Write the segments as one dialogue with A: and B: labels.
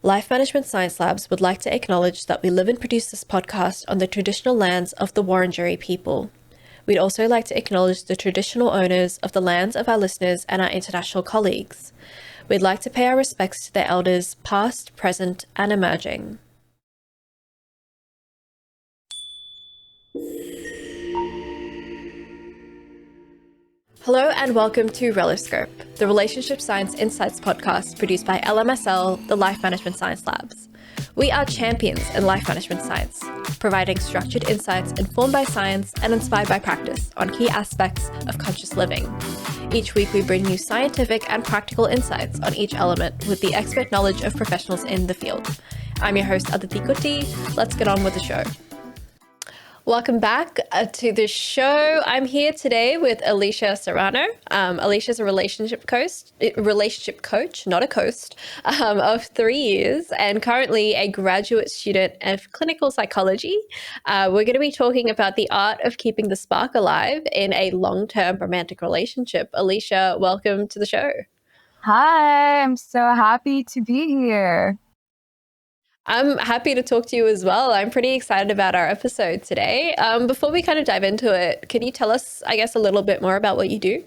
A: Life Management Science Labs would like to acknowledge that we live and produce this podcast on the traditional lands of the Wurundjeri people. We'd also like to acknowledge the traditional owners of the lands of our listeners and our international colleagues. We'd like to pay our respects to their elders, past, present, and emerging. Hello and welcome to Reloscope, the Relationship Science Insights podcast produced by LMSL, the Life Management Science Labs. We are champions in life management science, providing structured insights informed by science and inspired by practice on key aspects of conscious living. Each week we bring you scientific and practical insights on each element with the expert knowledge of professionals in the field. I'm your host Aditi. Let's get on with the show. Welcome back to the show. I'm here today with Alicia Serrano. Alicia's a relationship coach, not a coast, of 3 years and currently a graduate student of clinical psychology. We're going to be talking about the art of keeping the spark alive in a long-term romantic relationship. Alicia, welcome to the show.
B: Hi, I'm so happy to be here.
A: I'm happy to talk to you as well. I'm pretty excited about our episode today. Before we kind of dive into it, can you tell us, I guess, a little bit more about what you do?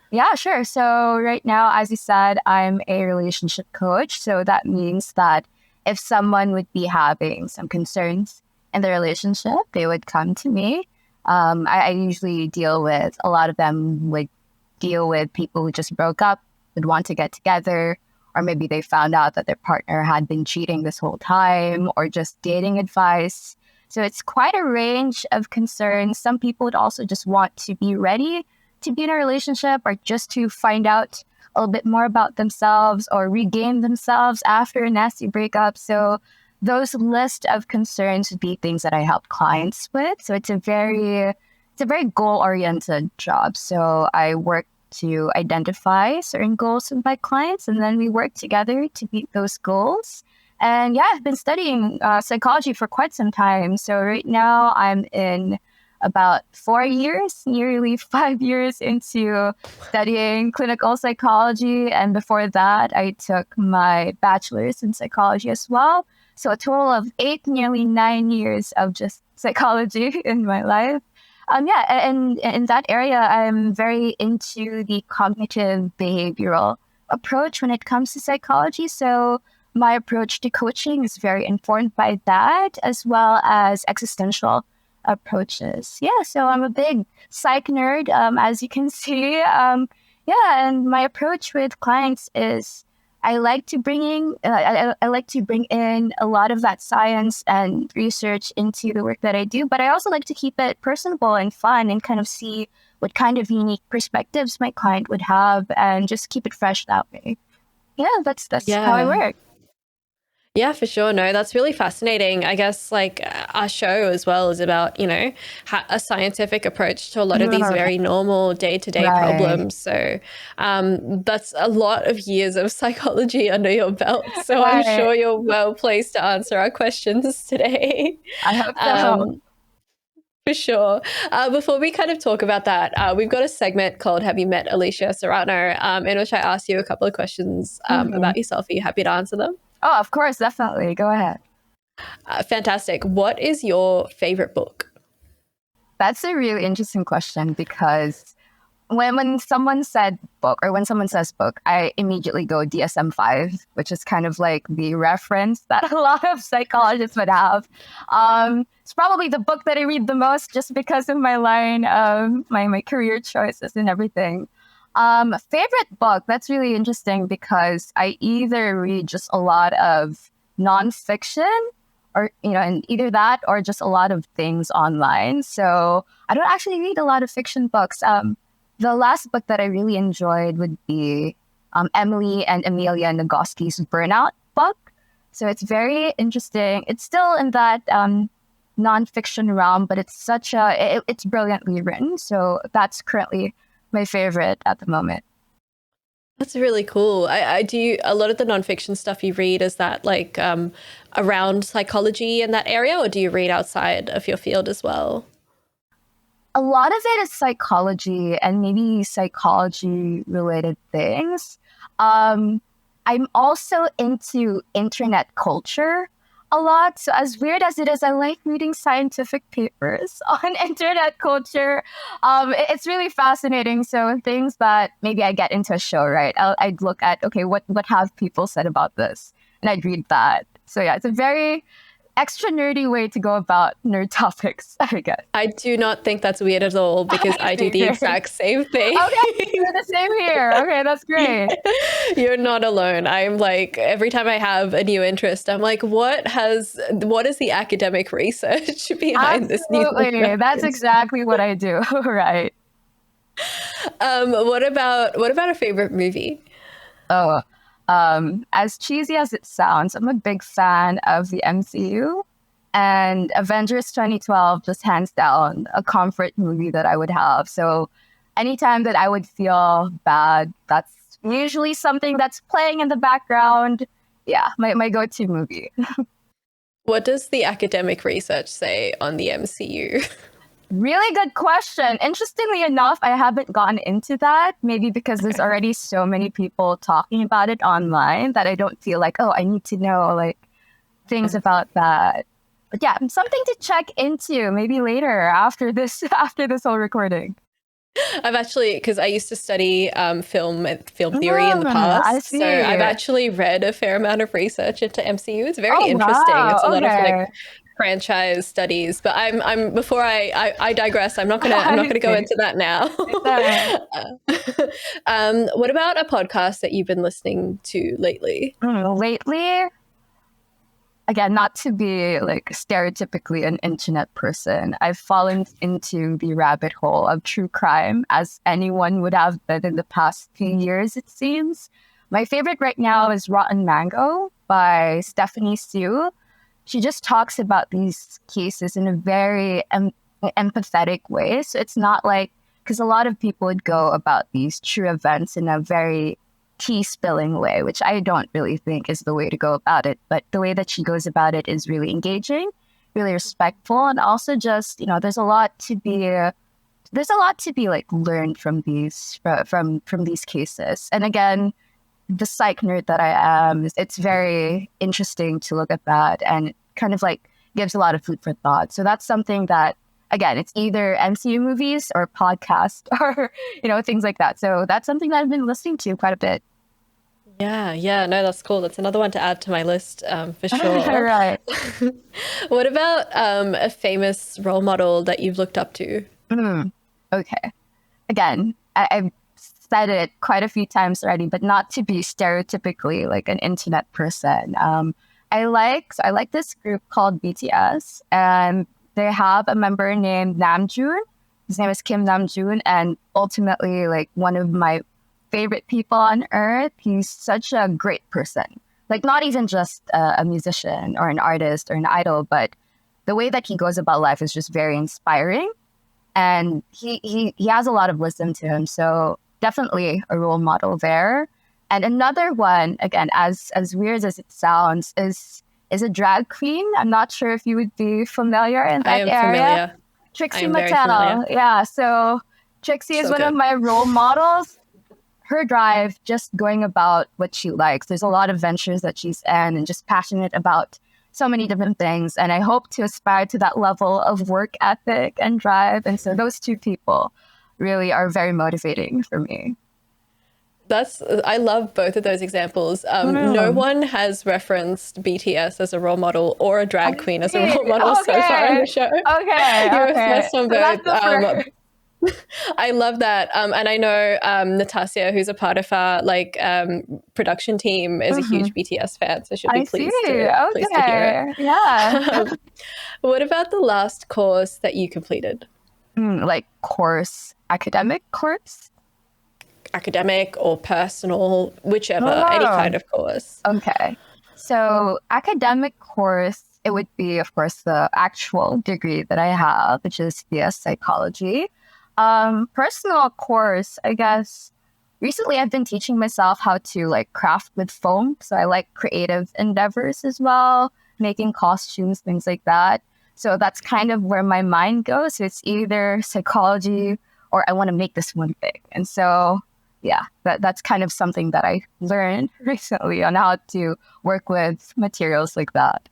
B: Yeah, sure. So right now, as you said, I'm a relationship coach. So that means that if someone would be having some concerns in the relationship, they would come to me. I usually deal with, a lot of them would deal with people who just broke up, would want to get together, or maybe they found out that their partner had been cheating this whole time, or just dating advice. So it's quite a range of concerns. Some people would also just want to be ready to be in a relationship, or just to find out a little bit more about themselves or regain themselves after a nasty breakup. So those list of concerns would be things that I help clients with. So it's a very goal-oriented job. So I work to identify certain goals with my clients, and then we work together to meet those goals. And yeah, I've been studying psychology for quite some time. So right now I'm in about 4 years, nearly 5 years into studying clinical psychology. And before that, I took my bachelor's in psychology as well. So a total of 8, nearly 9 years of just psychology in my life. And in that area, I'm very into the cognitive behavioral approach when it comes to psychology. So my approach to coaching is very informed by that, as well as existential approaches. Yeah, so I'm a big psych nerd, as you can see. And my approach with clients is I like to bring in a lot of that science and research into the work that I do, but I also like to keep it personable and fun and kind of see what kind of unique perspectives my client would have and just keep it fresh that way. Yeah, that's how I work.
A: Yeah, for sure. No, that's really fascinating. I guess our show as well is about, a scientific approach to a lot of these very normal day-to-day problems. So that's a lot of years of psychology under your belt. So I'm sure you're well placed to answer our questions today.
B: I hope so.
A: For sure. Before we kind of talk about that, we've got a segment called Have You Met Alicia Serrano, in which I ask you a couple of questions about yourself. Are you happy to answer them?
B: Oh, of course, definitely. Go ahead.
A: Fantastic. What is your favorite book?
B: That's a really interesting question because when someone said book or when someone says book, I immediately go DSM-5, which is kind of like the reference that a lot of psychologists would have. It's probably the book that I read the most just because of my line of my career choices and everything. Favorite book, that's really interesting because I either read just a lot of nonfiction or, and either that or just a lot of things online. So I don't actually read a lot of fiction books. The last book that I really enjoyed would be Emily and Amelia Nagoski's Burnout book. So it's very interesting. It's still in that nonfiction realm, but it's it's brilliantly written. So that's currently my favorite at the moment.
A: That's really cool. I do a lot of the nonfiction stuff you read. Is that around psychology in that area, or do you read outside of your field as well?
B: A lot of it is psychology and maybe psychology related things. I'm also into internet culture a lot. So as weird as it is, I like reading scientific papers on internet culture. It's really fascinating. So things that maybe I get into a show, right? I'd look at, okay, what have people said about this? And I'd read that. So yeah, it's a very extra nerdy way to go about nerd topics, I guess.
A: I do not think that's weird at all because I do the exact same thing.
B: Okay, you're the same here. Okay, that's great.
A: You're not alone. I'm like, every time I have a new interest, I'm like, what is the academic research behind this new
B: Absolutely. That's exactly what I do. Right.
A: What about a favorite movie?
B: Oh, as cheesy as it sounds, I'm a big fan of the MCU, and Avengers 2012 just hands down a comfort movie that I would have. So anytime that I would feel bad, that's usually something that's playing in the background. Yeah, my go-to movie.
A: What does the academic research say on the MCU?
B: Really good question. Interestingly enough, I haven't gotten into that. Maybe because there's already so many people talking about it online that I don't feel like, oh, I need to know like things about that. But yeah, something to check into maybe later after this whole recording.
A: I've actually, because I used to study film theory in the past,
B: I see.
A: so I've actually read a fair amount of research into MCU. It's very interesting.
B: Wow.
A: It's a lot of like franchise studies, but I'm before I digress. I'm not gonna go into that now. What about a podcast that you've been listening to lately?
B: Lately, again, not to be like stereotypically an internet person, I've fallen into the rabbit hole of true crime, as anyone would have been in the past few years, it seems. My favorite right now is Rotten Mango by Stephanie Sue. She just talks about these cases in a very empathetic way. So it's not like, because a lot of people would go about these true events in a very tea spilling way, which I don't really think is the way to go about it. But the way that she goes about it is really engaging, really respectful, and also just, there's a lot to be like learned from these cases. And again, the psych nerd that I am, it's very interesting to look at that, and it kind of like gives a lot of food for thought. So that's something that, again, it's either MCU movies or podcast or, things like that. So that's something that I've been listening to quite a bit.
A: Yeah, no, that's cool. That's another one to add to my list, for sure.
B: Right.
A: What about a famous role model that you've looked up to?
B: Okay. Again, I've said it quite a few times already, but not to be stereotypically like an internet person. I like this group called BTS, and they have a member named Namjoon. His name is Kim Namjoon, and ultimately like one of my favorite people on earth. He's such a great person. Like not even just a musician or an artist or an idol, but the way that he goes about life is just very inspiring, and he has a lot of wisdom to him. So definitely a role model there. And another one, again, as weird as it sounds, is a drag queen. I'm not sure if you would be familiar in that area.
A: Familiar.
B: Trixie Mattel. Yeah, so Trixie is one of my role models. Her drive, just going about what she likes. There's a lot of ventures that she's in and just passionate about so many different things. And I hope to aspire to that level of work ethic and drive. And so those two people really are very motivating for me.
A: I love both of those examples. No one has referenced BTS as a role model or a drag queen as a role model so far in the show.
B: Okay.
A: You're a first on both. I love that. And I know Natasha, who's a part of our production team, is a huge BTS fan, so she'll be pleased to hear it.
B: Yeah.
A: What about the last course that you completed?
B: Academic course?
A: Academic or personal, whichever, any kind of course.
B: Okay. So academic course, it would be, of course, the actual degree that I have, which is BS psychology. Personal course, I guess, recently I've been teaching myself how to craft with foam. So I like creative endeavors as well, making costumes, things like that. So that's kind of where my mind goes. So it's either psychology or I want to make this one thing. And so yeah, that's kind of something that I learned recently on how to work with materials like that.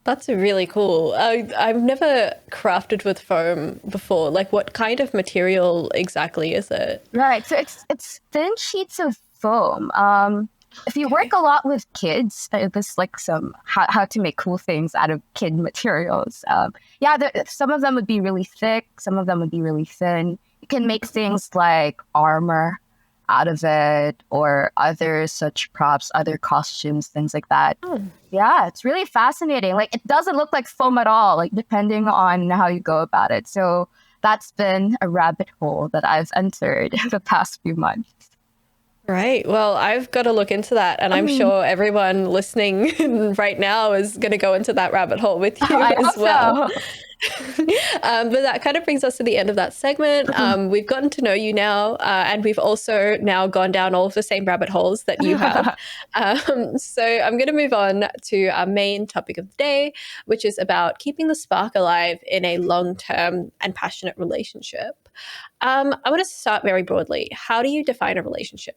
A: That's really cool. I've never crafted with foam before. Like, what kind of material exactly is it?
B: Right. So it's thin sheets of foam. If you work
A: Okay.
B: a lot with kids, there's like some how to make cool things out of kid materials. Yeah, some of them would be really thick, some of them would be really thin. You can make things like armor out of it, or other such props, other costumes, things like that.
A: Oh,
B: Yeah, it's really fascinating. Like, it doesn't look like foam at all, like depending on how you go about it. So that's been a rabbit hole that I've entered in the past few months.
A: right. Well, I've got to look into that. And I'm
B: Mhm.
A: sure everyone listening right now is going to go into that rabbit hole with you
B: I
A: as
B: hope
A: well.
B: so.
A: But that kind of brings us to the end of that segment. We've gotten to know you now, and we've also now gone down all of the same rabbit holes that you have. So I'm going to move on to our main topic of the day, which is about keeping the spark alive in a long-term and passionate relationship. I want to start very broadly. How do you define a relationship?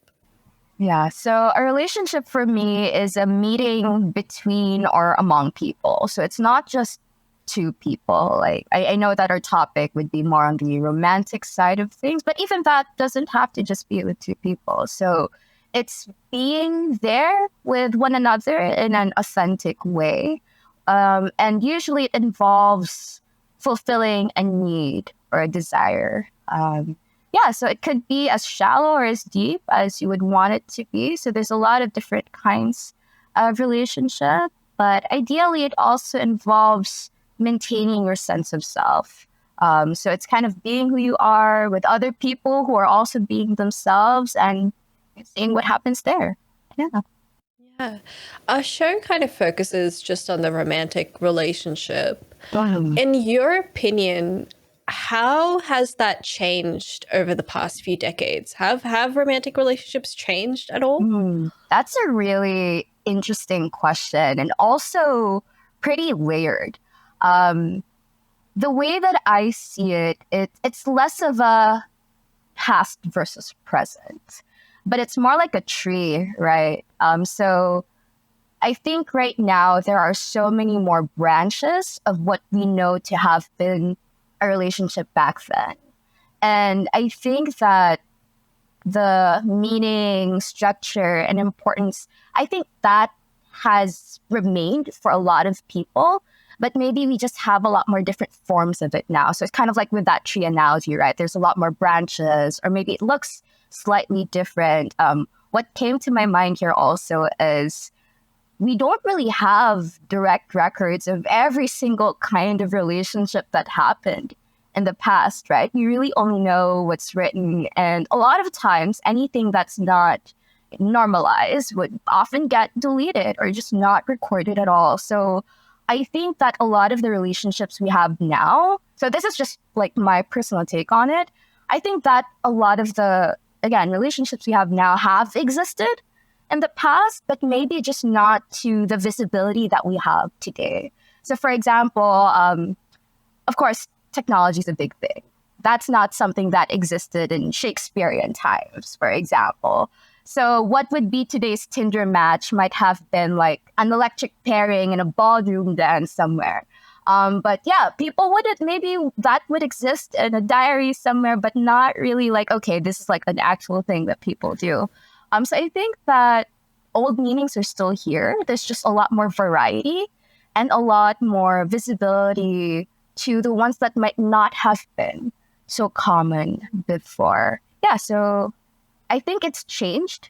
B: Yeah, so a relationship for me is a meeting between or among people. So it's not just two people. Like, I know that our topic would be more on the romantic side of things, but even that doesn't have to just be with two people. So it's being there with one another in an authentic way. And usually it involves fulfilling a need or a desire. Yeah, so it could be as shallow or as deep as you would want it to be. So there's a lot of different kinds of relationship, but ideally it also involves maintaining your sense of self. So it's kind of being who you are with other people who are also being themselves and seeing what happens there. Yeah.
A: Yeah. Our show kind of focuses just on the romantic relationship.
B: Um,
A: In your opinion, how has that changed over the past few decades? Have romantic relationships changed at all?
B: that's a really interesting question and also pretty layered. Um, the way that I see it's less of a past versus present, but it's more like a tree, right? So I think right now there are so many more branches of what we know to have been a relationship back then. And I think that the meaning, structure, and importance, I think that has remained for a lot of people, but maybe we just have a lot more different forms of it now. So it's kind of like with that tree analogy, right? There's a lot more branches, or maybe it looks slightly different. What came to my mind here also is we don't really have direct records of every single kind of relationship that happened in the past, right? We really only know what's written. And a lot of times, anything that's not normalized would often get deleted or just not recorded at all. So I think that a lot of the relationships we have now, so this is just like my personal take on it. I think that a lot of the, again, relationships we have now have existed in the past, but maybe just not to the visibility that we have today. So, for example, of course, technology is a big thing. That's not something that existed in Shakespearean times, for example. So, what would be today's Tinder match might have been like an electric pairing in a ballroom dance somewhere. But yeah, people wouldn't, maybe that would exist in a diary somewhere, but not really like, okay, this is like an actual thing that people do. So I think that old meanings are still here. There's just a lot more variety and a lot more visibility to the ones that might not have been so common before. Yeah, so I think it's changed.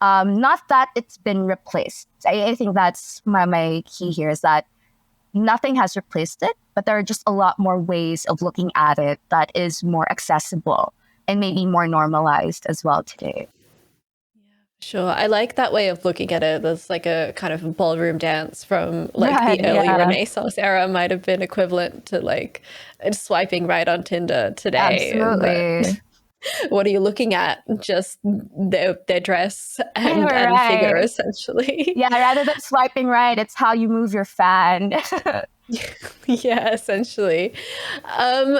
B: Not that it's been replaced. I think that's my key here is that nothing has replaced it, but there are just a lot more ways of looking at it that is more accessible and maybe more normalized as well today.
A: Sure. I like that way of looking at it. There's like a kind of ballroom dance from like
B: Right,
A: the early
B: yeah,
A: Renaissance era might have been equivalent to like swiping right on Tinder today. But
B: absolutely.
A: what are you looking at? Just their dress and figure,
B: Right.
A: essentially.
B: Yeah, rather than swiping right, it's how you move your fan.
A: Yeah, essentially. Um,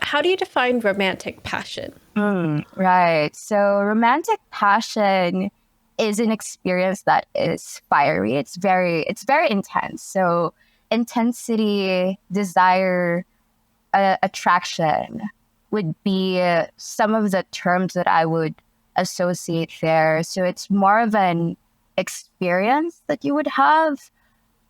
A: How do you define romantic passion?
B: Right. So romantic passion is an experience that is fiery. It's very intense. So intensity, desire, attraction would be some of the terms that I would associate there. So it's more of an experience that you would have.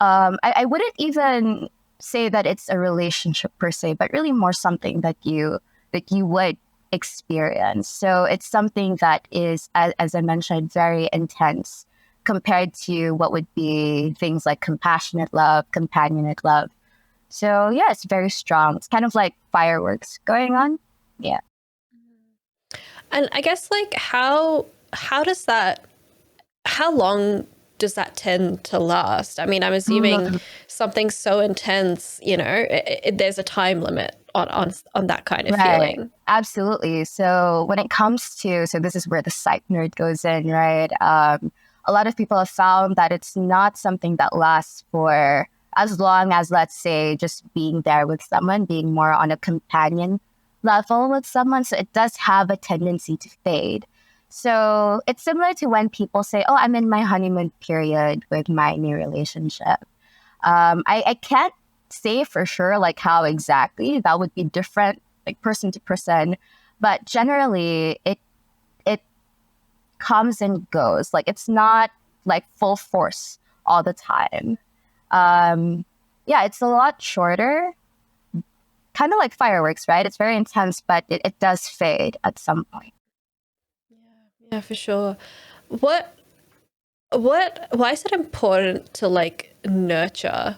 B: I wouldn't even say that it's a relationship per se, but really more something that you would experience. So it's something that is, as I mentioned, very intense compared to what would be things like compassionate love, companionate love. So yeah, it's very strong. It's kind of like fireworks going on. Yeah.
A: And I guess like how does that how long does that tend to last? I mean, I'm assuming something so intense, there's a time limit on that kind of
B: Right.
A: feeling.
B: Absolutely. So when it comes to, so this is where the psych nerd goes in, right? A lot of people have found that it's not something that lasts for as long as, let's say, just being there with someone, being more on a companion level with someone. So it does have a tendency to fade. So it's similar to when people say, oh, I'm in my honeymoon period with my new relationship. I can't say for sure like how exactly that would be different, like person to person, but generally it comes and goes. Like it's not like full force all the time. Yeah, it's a lot shorter, kind of like fireworks, right? It's very intense, but it does fade at some point.
A: Yeah, for sure. What why is it important to like nurture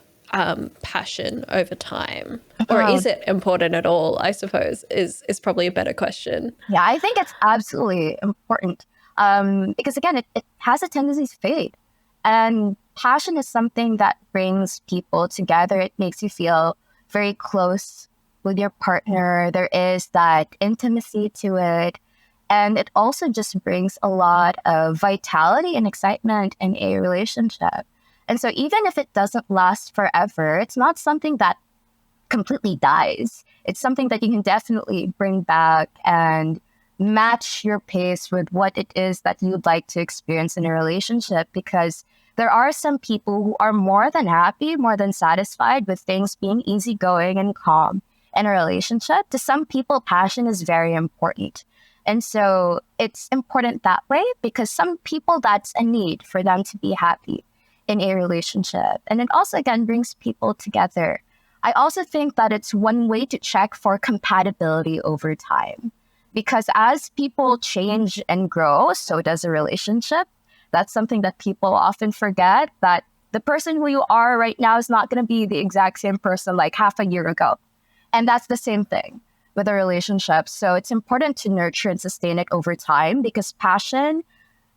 A: passion over time? Or
B: Um,
A: is it important at all, I suppose, is probably a better question.
B: yeah, I think it's absolutely important because again, it has a tendency to fade. And passion is something that brings people together. It makes you feel very close with your partner. There is that intimacy to it. And it also just brings a lot of vitality and excitement in a relationship. And so even if it doesn't last forever, it's not something that completely dies. It's something that you can definitely bring back and match your pace with what it is that you'd like to experience in a relationship, because there are some people who are more than happy, more than satisfied with things being easygoing and calm in a relationship. To some people, passion is very important. And so it's important that way because some people, that's a need for them to be happy in a relationship. And it also, again, brings people together. I also think that it's one way to check for compatibility over time. Because as people change and grow, so does a relationship. That's something that people often forget, that the person who you are right now is not going to be the exact same person like half a year ago. And that's the same thing with a relationship. So it's important to nurture and sustain it over time because passion,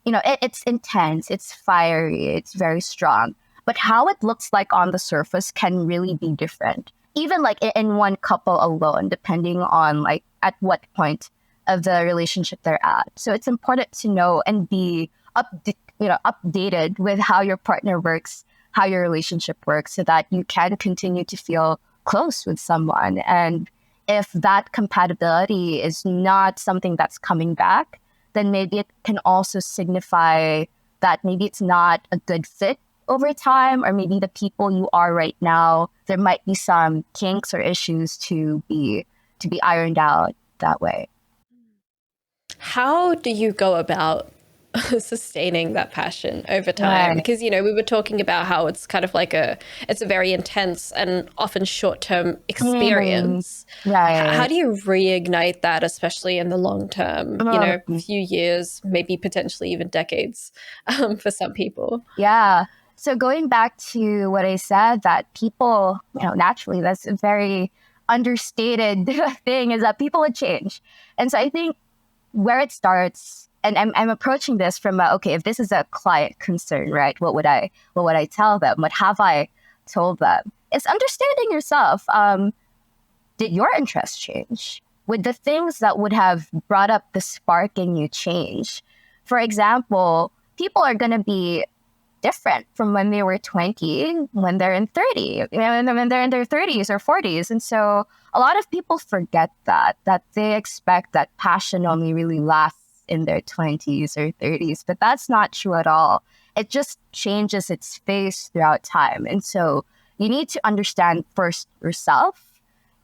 B: it's intense, it's fiery, it's very strong. But how it looks like on the surface can really be different, even like in one couple alone, depending on like at what point of the relationship they're at. So it's important to know and be updated with how your partner works, how your relationship works, so that you can continue to feel close with someone. And if that compatibility is not something that's coming back, then maybe it can also signify that maybe it's not a good fit over time, or maybe the people you are right now, there might be some kinks or issues to be ironed out that way.
A: How do you go about sustaining that passion over time?
B: Right.
A: Because, we were talking about how it's kind of like it's a very intense and often short-term
B: Mm,
A: experience. How
B: right.
A: do you reignite that, especially in the long term,
B: Mm,
A: few years, maybe potentially even decades, for some people?
B: yeah. So going back to what I said, that people, naturally, that's a very understated thing, is that people would change. And so I think where it starts, and I'm approaching this from okay, if this is a client concern, right? What would I tell them? What have I told them? It's understanding yourself. Did your interests change? Would the things that would have brought up the spark in you change? For example, people are going to be different from when they were 20, when they're in 30, when they're in their 30s or 40s. And so a lot of people forget that they expect that passion only really lasts in their 20s or 30s, but that's not true at all. It just changes its face throughout time. And so you need to understand first yourself,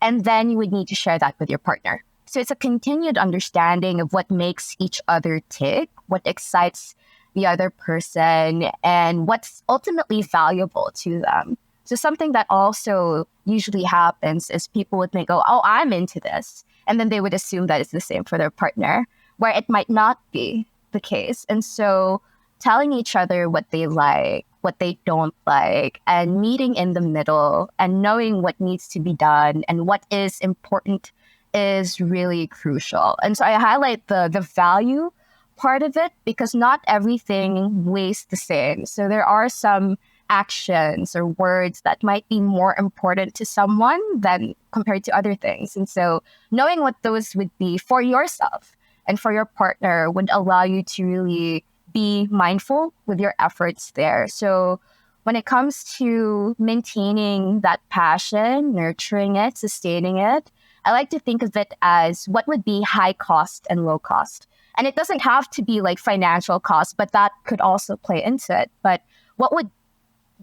B: and then you would need to share that with your partner. So it's a continued understanding of what makes each other tick, what excites the other person, and what's ultimately valuable to them. So something that also usually happens is people would think, oh, I'm into this. And then they would assume that it's the same for their partner, where it might not be the case. And so telling each other what they like, what they don't like, and meeting in the middle and knowing what needs to be done and what is important is really crucial. And so I highlight the value part of it because not everything weighs the same. So there are some actions or words that might be more important to someone than compared to other things. And so knowing what those would be for yourself and for your partner would allow you to really be mindful with your efforts there. So when it comes to maintaining that passion, nurturing it, sustaining it, I like to think of it as what would be high cost and low cost. And it doesn't have to be like financial cost, but that could also play into it. But what would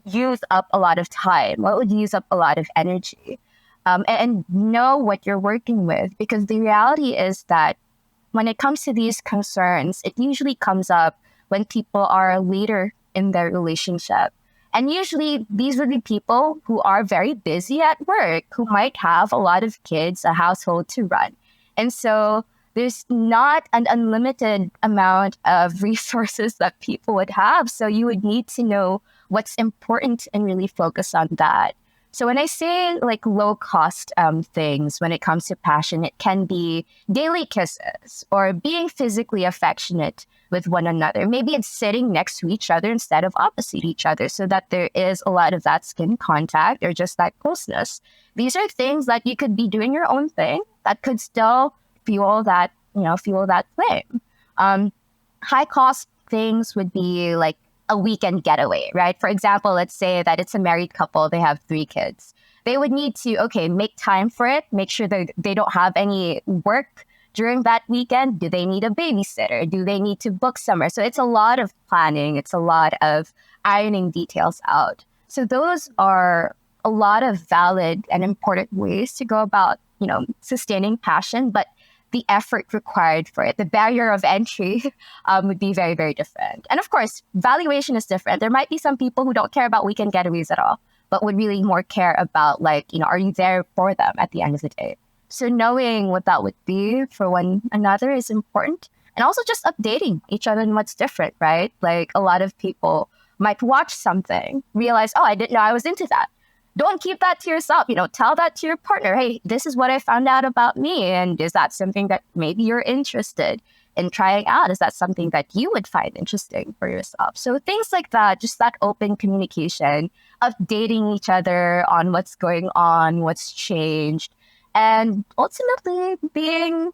B: use up a lot of time? What would use up a lot of energy? And know what you're working with, because the reality is that when it comes to these concerns, it usually comes up when people are later in their relationship. And usually these would be people who are very busy at work, who might have a lot of kids, a household to run. And so there's not an unlimited amount of resources that people would have. So you would need to know what's important and really focus on that. So when I say like low cost things, when it comes to passion, it can be daily kisses or being physically affectionate with one another. Maybe it's sitting next to each other instead of opposite each other so that there is a lot of that skin contact or just that closeness. These are things that you could be doing your own thing that could still fuel that flame. High cost things would be like a weekend getaway, right? For example, let's say that it's a married couple, they have 3 kids. They would need to, make time for it, make sure that they don't have any work during that weekend. Do they need a babysitter? Do they need to book somewhere? So it's a lot of planning. It's a lot of ironing details out. So those are a lot of valid and important ways to go about, sustaining passion, but the effort required for it, the barrier of entry would be very, very different. And of course, valuation is different. There might be some people who don't care about weekend getaways at all, but would really more care about are you there for them at the end of the day? So knowing what that would be for one another is important. And also just updating each other on what's different, right? Like a lot of people might watch something, realize, I didn't know I was into that. Don't keep that to yourself. Tell that to your partner. Hey, this is what I found out about me. And is that something that maybe you're interested in trying out? Is that something that you would find interesting for yourself? So things like that, just that open communication, updating each other on what's going on, what's changed, and ultimately being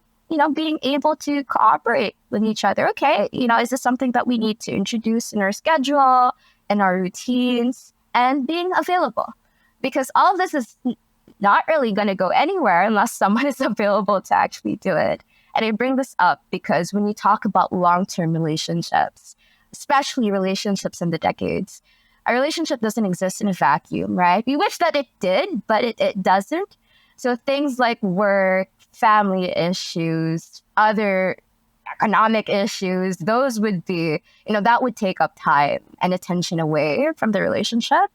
B: able to cooperate with each other. Okay, is this something that we need to introduce in our schedule, in our routines, and being available? Because all of this is not really going to go anywhere unless someone is available to actually do it. And I bring this up because when you talk about long-term relationships, especially relationships in the decades, a relationship doesn't exist in a vacuum, right? We wish that it did, but it doesn't. So things like work, family issues, other economic issues, those would be, that would take up time and attention away from the relationship.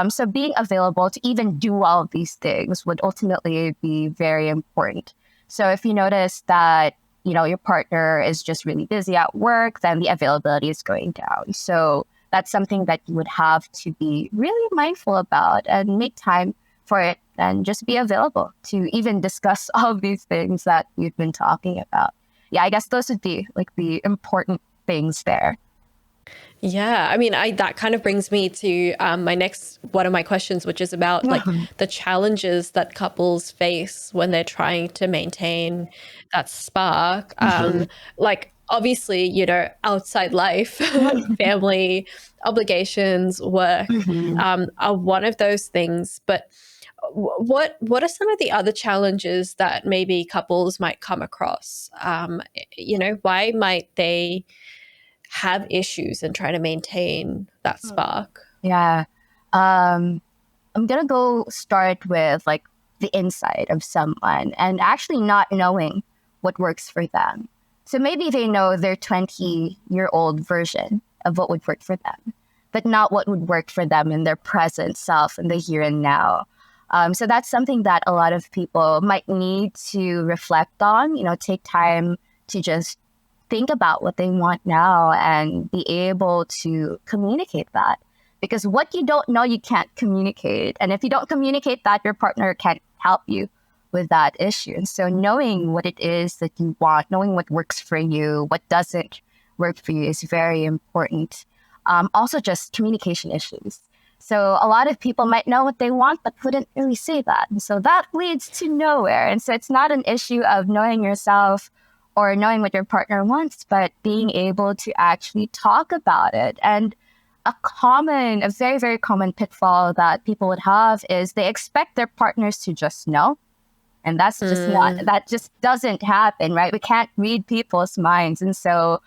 B: So being available to even do all of these things would ultimately be very important. So if you notice that, your partner is just really busy at work, then the availability is going down. So that's something that you would have to be really mindful about and make time for it and just be available to even discuss all of these things that we've been talking about. Yeah, I guess those would be like the important things there.
A: Yeah, I mean, that kind of brings me to one of my questions, which is about the challenges that couples face when they're trying to maintain that spark. obviously, outside life, family, obligations, work,
B: Mhm.
A: are one of those things. But what are some of the other challenges that maybe couples might come across? Why might they have issues and try to maintain that spark?
B: Yeah. Um, I'm gonna go start with like the inside of someone and actually not knowing what works for them. So maybe they know their 20-year-old version of what would work for them, but not what would work for them in their present self in the here and now. So that's something that a lot of people might need to reflect on, take time to just think about what they want now and be able to communicate that. Because what you don't know, you can't communicate. And if you don't communicate that, your partner can't help you with that issue. And so knowing what it is that you want, knowing what works for you, what doesn't work for you is very important. Also, just communication issues. So a lot of people might know what they want, but wouldn't really say that. And so that leads to nowhere. And so it's not an issue of knowing yourself or knowing what your partner wants, but being able to actually talk about it. And a very, very common pitfall that people would have is they expect their partners to just know. And that just doesn't happen, right? We can't read people's minds. And so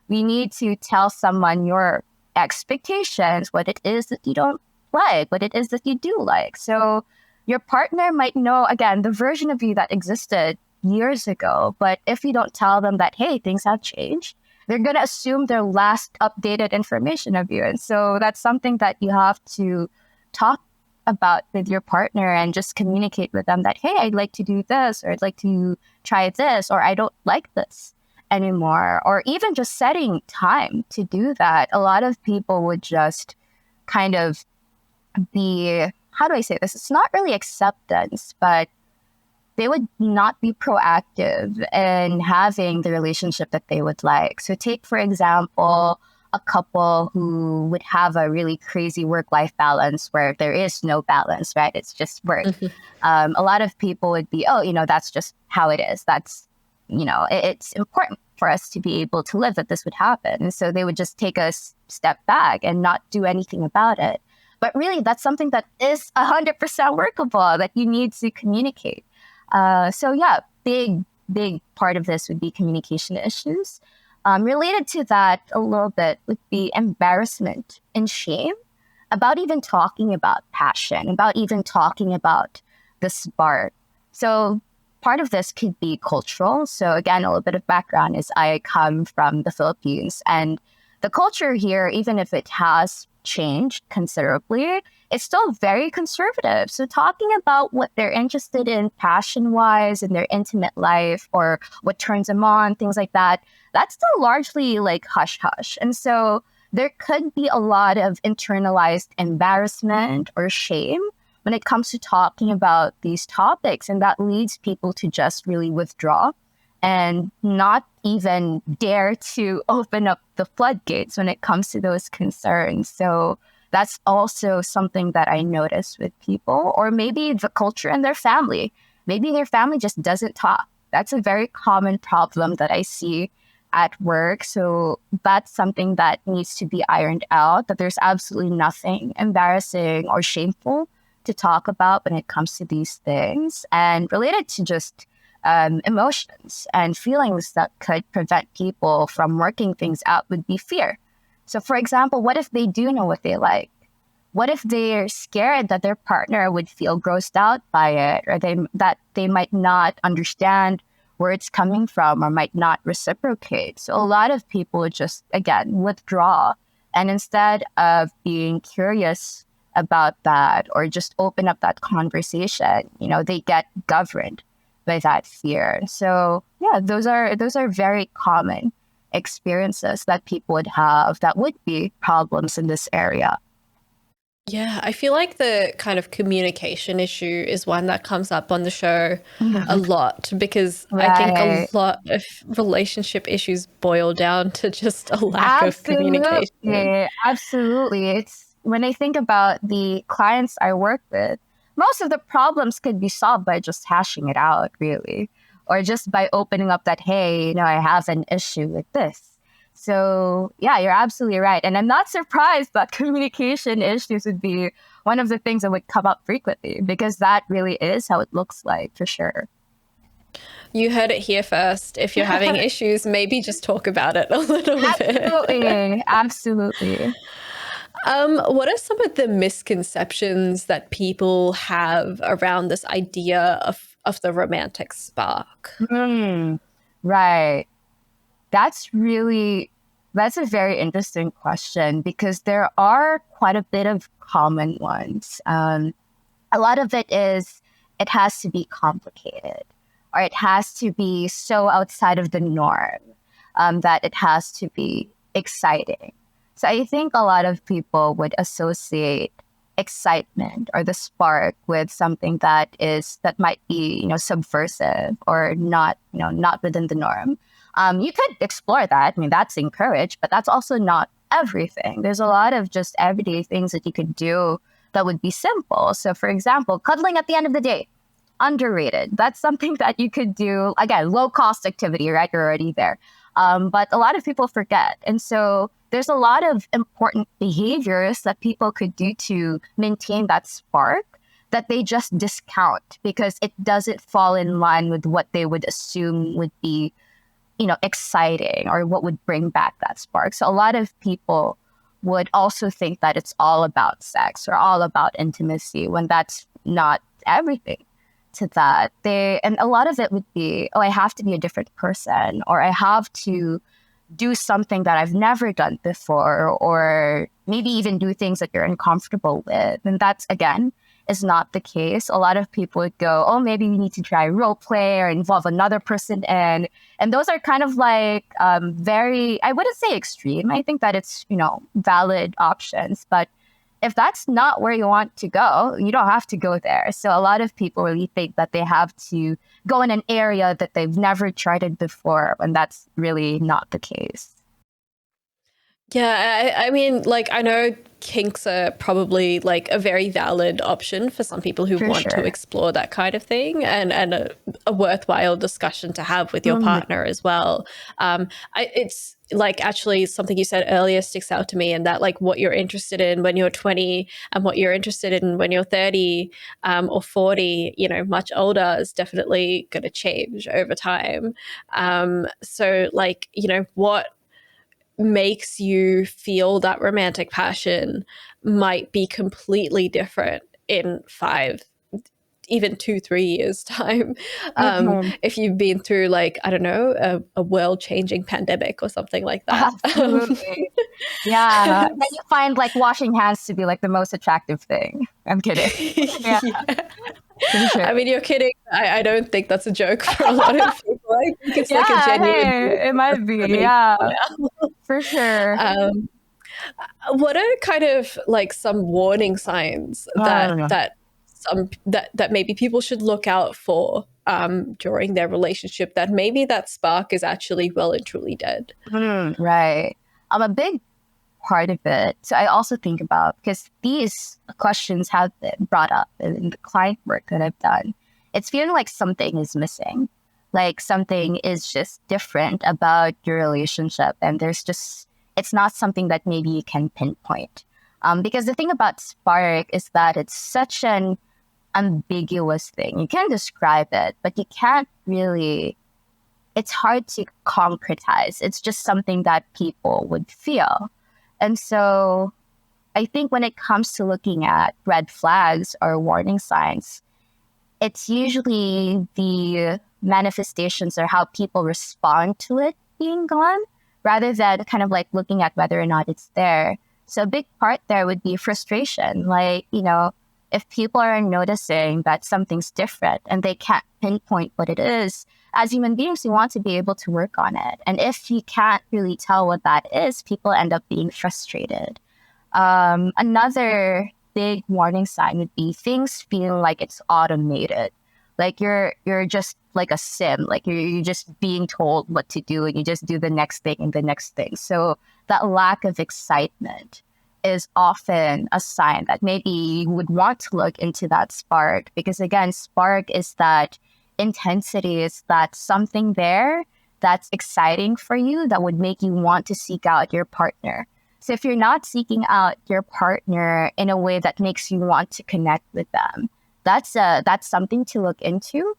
B: we need to tell someone your expectations, what it is that you don't like, what it is that you do like. So your partner might know, again, the version of you that existed years ago. But if you don't tell them that, hey, things have changed, they're going to assume their last updated information of you. And so that's something that you have to talk about with your partner and just communicate with them that, hey, I'd like to do this, or I'd like to try this, or I don't like this anymore, or even just setting time to do that. A lot of people would just kind of be, how do I say this? It's not really acceptance, but they would not be proactive in having the relationship that they would like. So take, for example, a couple who would have a really crazy work-life balance where there is no balance, right? It's just work. A lot of people would be, that's just how it is. That's, it's important for us to be able to live that this would happen. And so they would just take a step back and not do anything about it. But really, that's something that is 100% workable that you need to communicate. Big part of this would be communication issues. Related to that a little bit would be embarrassment and shame about even talking about passion, about even talking about the spark. So part of this could be cultural. So again, a little bit of background is I come from the Philippines, and the culture here, even if it has changed considerably, it's still very conservative. So talking about what they're interested in passion-wise in their intimate life or what turns them on, things like that, that's still largely like hush-hush. And so there could be a lot of internalized embarrassment or shame when it comes to talking about these topics. And that leads people to just really withdraw and not even dare to open up the floodgates when it comes to those concerns. So that's also something that I notice with people, or maybe the culture in their family. Maybe their family just doesn't talk. That's a very common problem that I see at work. So that's something that needs to be ironed out, that there's absolutely nothing embarrassing or shameful to talk about when it comes to these things. And related to just emotions and feelings that could prevent people from working things out would be fear. So for example, what if they do know what they like? What if they're scared that their partner would feel grossed out by it, or that they might not understand where it's coming from or might not reciprocate? So a lot of people would just, again, withdraw. And instead of being curious about that or just open up that conversation, they get governed by that fear. So yeah, those are very common experiences that people would have that would be problems in this area.
A: Yeah, I feel like the kind of communication issue is one that comes up on the show a lot, because I think a lot of relationship issues boil down to just a lack of communication.
B: Absolutely. It's when I think about the clients I work with, most of the problems could be solved by just hashing it out, really. or just by opening up that, hey, I have an issue with this. So yeah, you're absolutely right. And I'm not surprised that communication issues would be one of the things that would come up frequently, because that really is how it looks like, for sure.
A: You heard it here first. If you're having issues, maybe just talk about it a little bit.
B: Absolutely.
A: What are some of the misconceptions that people have around this idea of the romantic spark?
B: Right. That's a very interesting question, because there are quite a bit of common ones. A lot of it is, it has to be complicated, or it has to be so outside of the norm, that it has to be exciting. So I think a lot of people would associate excitement or the spark with something that might be, subversive or not within the norm. You could explore that. I mean, that's encouraged, but that's also not everything. There's a lot of just everyday things that you could do that would be simple. So for example, cuddling at the end of the day, underrated. That's something that you could do. Again, low cost activity, right? You're already there. But a lot of people forget. And so there's a lot of important behaviors that people could do to maintain that spark that they just discount because it doesn't fall in line with what they would assume would be, exciting or what would bring back that spark. So a lot of people would also think that it's all about sex or all about intimacy, when that's not everything to that. And a lot of it would be, I have to be a different person, or I have to do something that I've never done before, or maybe even do things that you're uncomfortable with. And that's, again, is not the case. A lot of people would go, maybe we need to try role play or involve another person in. And those are kind of like very, I wouldn't say extreme. I think that it's, valid options. But if that's not where you want to go, you don't have to go there. So a lot of people really think that they have to go in an area that they've never tried it before, when that's really not the case.
A: Yeah, I mean, I know kinks are probably a very valid option for some people who want to explore that kind of thing, and a worthwhile discussion to have with your partner as well. It's actually something you said earlier sticks out to me, and that what you're interested in when you're 20 and what you're interested in when you're 30 or 40, much older, is definitely going to change over time. So what makes you feel that romantic passion might be completely different in 5, even 2-3 years time. If you've been through I don't know, a world-changing pandemic or something like that.
B: Absolutely. Yeah. Then you find washing hands to be the most attractive thing. I'm kidding. Yeah. Sure.
A: I mean, you're kidding. I don't think that's a joke for a lot of people. I think it's a genuine.
B: It might be. Yeah. For sure.
A: What are kind of some warning signs that maybe people should look out for during their relationship, that maybe that spark is actually well and truly dead?
B: Right. A big part of it. So I also think about, because these questions have been brought up in the client work that I've done, it's feeling like something is missing, like something is just different about your relationship, and it's not something that maybe you can pinpoint. Because the thing about spark is that it's such an ambiguous thing. You can describe it, but you can't really, it's hard to concretize. It's just something that people would feel. And so I think when it comes to looking at red flags or warning signs, it's usually the manifestations or how people respond to it being gone, rather than kind of looking at whether or not it's there. So a big part there would be frustration. If people are noticing that something's different and they can't pinpoint what it is, as human beings, we want to be able to work on it. And if you can't really tell what that is, people end up being frustrated. Another big warning sign would be things feeling like it's automated. You're just like a sim, you're just being told what to do, and you just do the next thing and the next thing. So that lack of excitement is often a sign that maybe you would want to look into that spark, because again, spark is that intensity is that something there that's exciting for you that would make you want to seek out your partner. So if you're not seeking out your partner in a way that makes you want to connect with them, that's something to look into.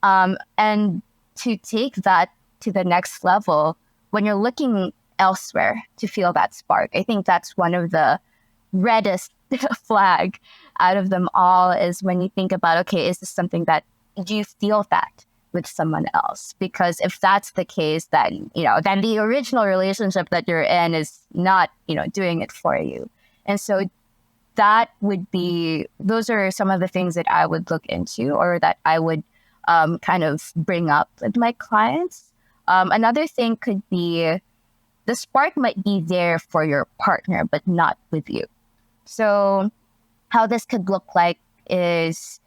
B: And to take that to the next level, when you're looking elsewhere to feel that spark, I think that's one of the reddest flag out of them all, is when you think about, okay, is this something that, do you feel that with someone else? Because if that's the case, then, then the original relationship that you're in is not, doing it for you. And so that would be, those are some of the things that I would look into, or that I would kind of bring up with my clients. Another thing could be the spark might be there for your partner, but not with you. So how this could look like is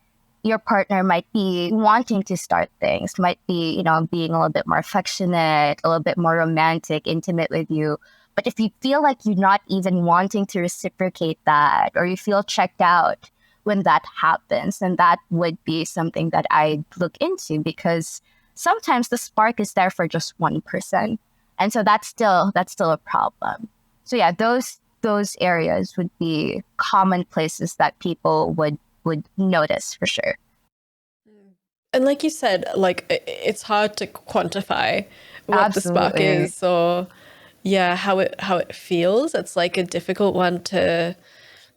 B: your partner might be wanting to start things, might be, being a little bit more affectionate, a little bit more romantic, intimate with you. But if you feel like you're not even wanting to reciprocate that, or you feel checked out when that happens, then that would be something that I look into, because sometimes the spark is there for just one person. And so that's still a problem. So yeah, those areas would be common places that people would notice for sure.
A: And like you said, like it's hard to quantify what
B: Absolutely.
A: the spark is, or how it feels. It's like a difficult one to,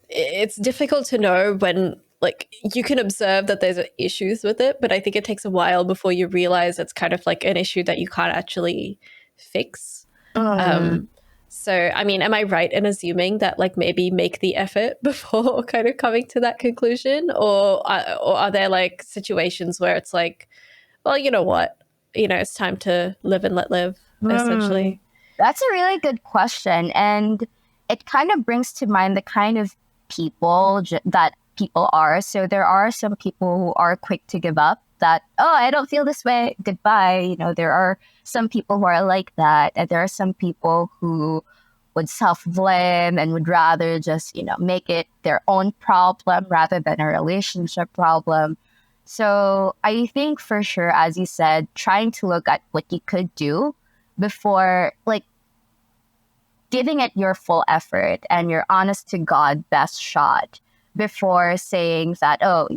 A: it's difficult to know when, like, you can observe that there's issues with it, but I think it takes a while before you realize it's kind of like an issue that you can't actually fix. So, I mean, am I right in assuming that, like, maybe make the effort before kind of coming to that conclusion? Or are there, like, situations where it's like, well, you know what? It's time to live and let live, essentially.
B: That's a really good question. And it kind of brings to mind the kind of people that people are. So there are some people who are quick to give up, that, oh, I don't feel this way, goodbye. There are some people who are like that. And there are some people who would self-blame and would rather just, make it their own problem rather than a relationship problem. So I think for sure, as you said, trying to look at what you could do before, like, giving it your full effort and your honest to God best shot before saying that, oh,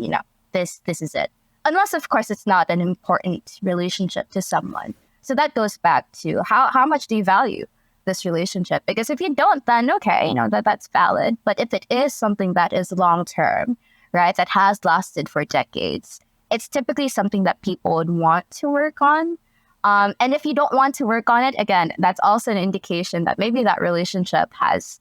B: this is it. Unless, of course, it's not an important relationship to someone. So that goes back to how much do you value this relationship? Because if you don't, then okay, that's valid. But if it is something that is long-term, right, that has lasted for decades, it's typically something that people would want to work on. And if you don't want to work on it, again, that's also an indication that maybe that relationship has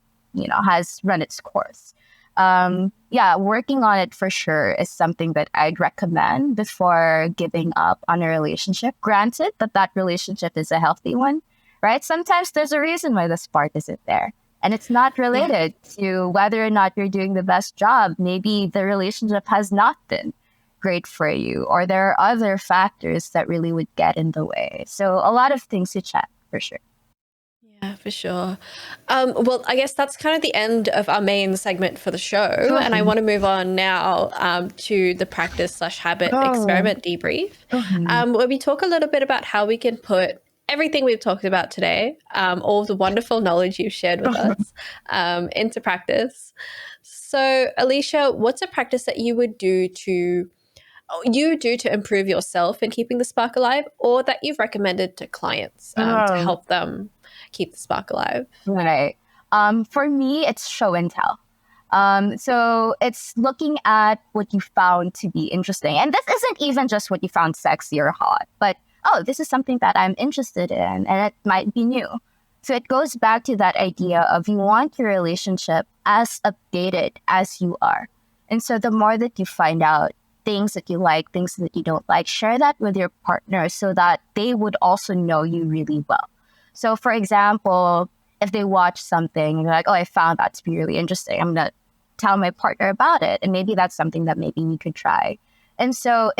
B: run its course. Working on it for sure is something that I'd recommend before giving up on a relationship. Granted that relationship is a healthy one, right? Sometimes there's a reason why the spark isn't there. And it's not related to whether or not you're doing the best job. Maybe the relationship has not been great for you, or there are other factors that really would get in the way. So a lot of things to check for sure.
A: Yeah, for sure. Well, I guess that's kind of the end of our main segment for the show. And I want to move on now to the practice/habit experiment debrief, where we talk a little bit about how we can put everything we've talked about today, all of the wonderful knowledge you've shared with us, into practice. So, Alicia, what's a practice that you would do to improve yourself in keeping the spark alive, or that you've recommended to clients to help them keep the spark alive?
B: Right. For me, it's show and tell. So it's looking at what you found to be interesting. And this isn't even just what you found sexy or hot, but, oh, this is something that I'm interested in, and it might be new. So it goes back to that idea of you want your relationship as updated as you are. And so the more that you find out things that you like, things that you don't like, share that with your partner so that they would also know you really well. So for example, if they watch something and they're like, oh, I found that to be really interesting, I'm going to tell my partner about it. And maybe that's something that maybe we could try. And so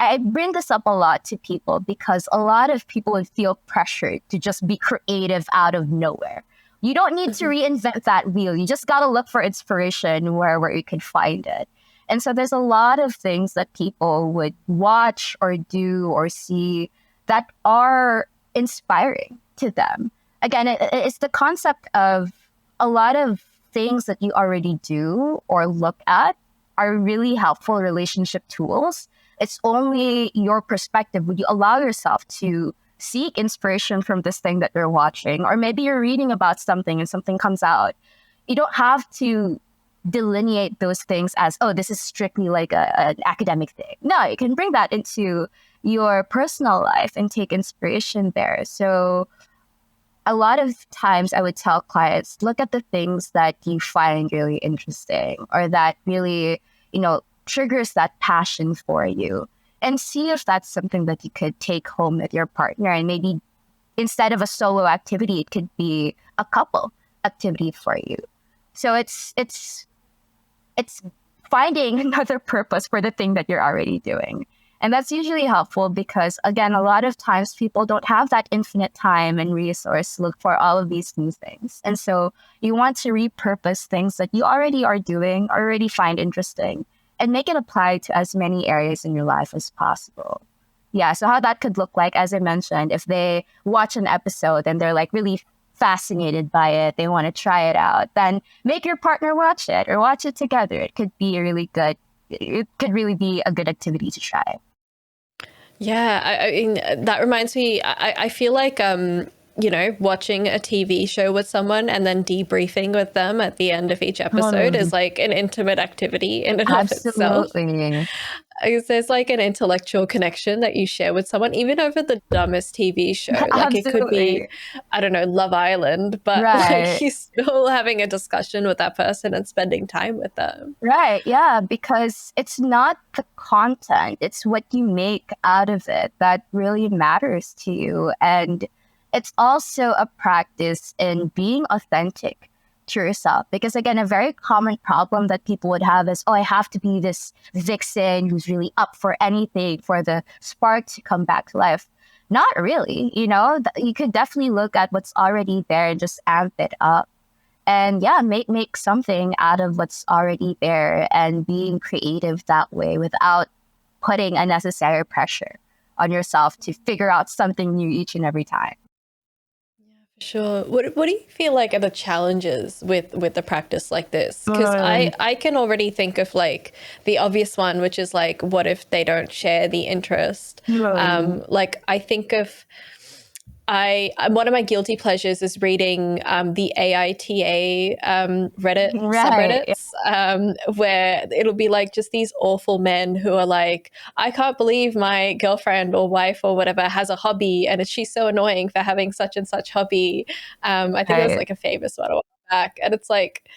B: I bring this up a lot to people because a lot of people would feel pressured to just be creative out of nowhere. You don't need to reinvent that wheel. You just got to look for inspiration where you can find it. And so there's a lot of things that people would watch or do or see that are inspiring to them. Again, it's the concept of a lot of things that you already do or look at are really helpful relationship tools. It's only your perspective. Would you allow yourself to seek inspiration from this thing that you're watching? Or maybe you're reading about something and something comes out. You don't have to delineate those things as, oh, this is strictly like an academic thing. No, you can bring that into your personal life and take inspiration there. So a lot of times I would tell clients, look at the things that you find really interesting or that really, triggers that passion for you, and see if that's something that you could take home with your partner. And maybe instead of a solo activity, it could be a couple activity for you. So it's finding another purpose for the thing that you're already doing. And that's usually helpful because, again, a lot of times people don't have that infinite time and resource to look for all of these new things. And so you want to repurpose things that you already are doing, already find interesting, and make it apply to as many areas in your life as possible. Yeah, so how that could look like, as I mentioned, if they watch an episode and they're like really fascinated by it, they want to try it out, then make your partner watch it or watch it together. It could be it could really be a good activity to try.
A: Yeah, I mean, that reminds me, I feel like, watching a TV show with someone and then debriefing with them at the end of each episode is like an intimate activity in and of itself.
B: Absolutely.
A: There's like an intellectual connection that you share with someone, even over the dumbest TV show. Like it could be, I don't know, Love Island, but like you're still having a discussion with that person and spending time with them.
B: Right. Yeah. Because it's not the content, it's what you make out of it that really matters to you. And it's also a practice in being authentic to yourself. Because again, a very common problem that people would have is, oh, I have to be this vixen who's really up for anything for the spark to come back to life. Not really, you could definitely look at what's already there and just amp it up. And yeah, make something out of what's already there and being creative that way without putting unnecessary pressure on yourself to figure out something new each and every time.
A: Sure. What do you feel like are the challenges with a practice like this? Because I can already think of like the obvious one, which is like, what if they don't share the interest? Like I think of one of my guilty pleasures is reading the AITA Reddit subreddits, where it'll be like just these awful men who are like, I can't believe my girlfriend or wife or whatever has a hobby, and she's so annoying for having such and such hobby. I think it was like a famous one a while back, and it's like,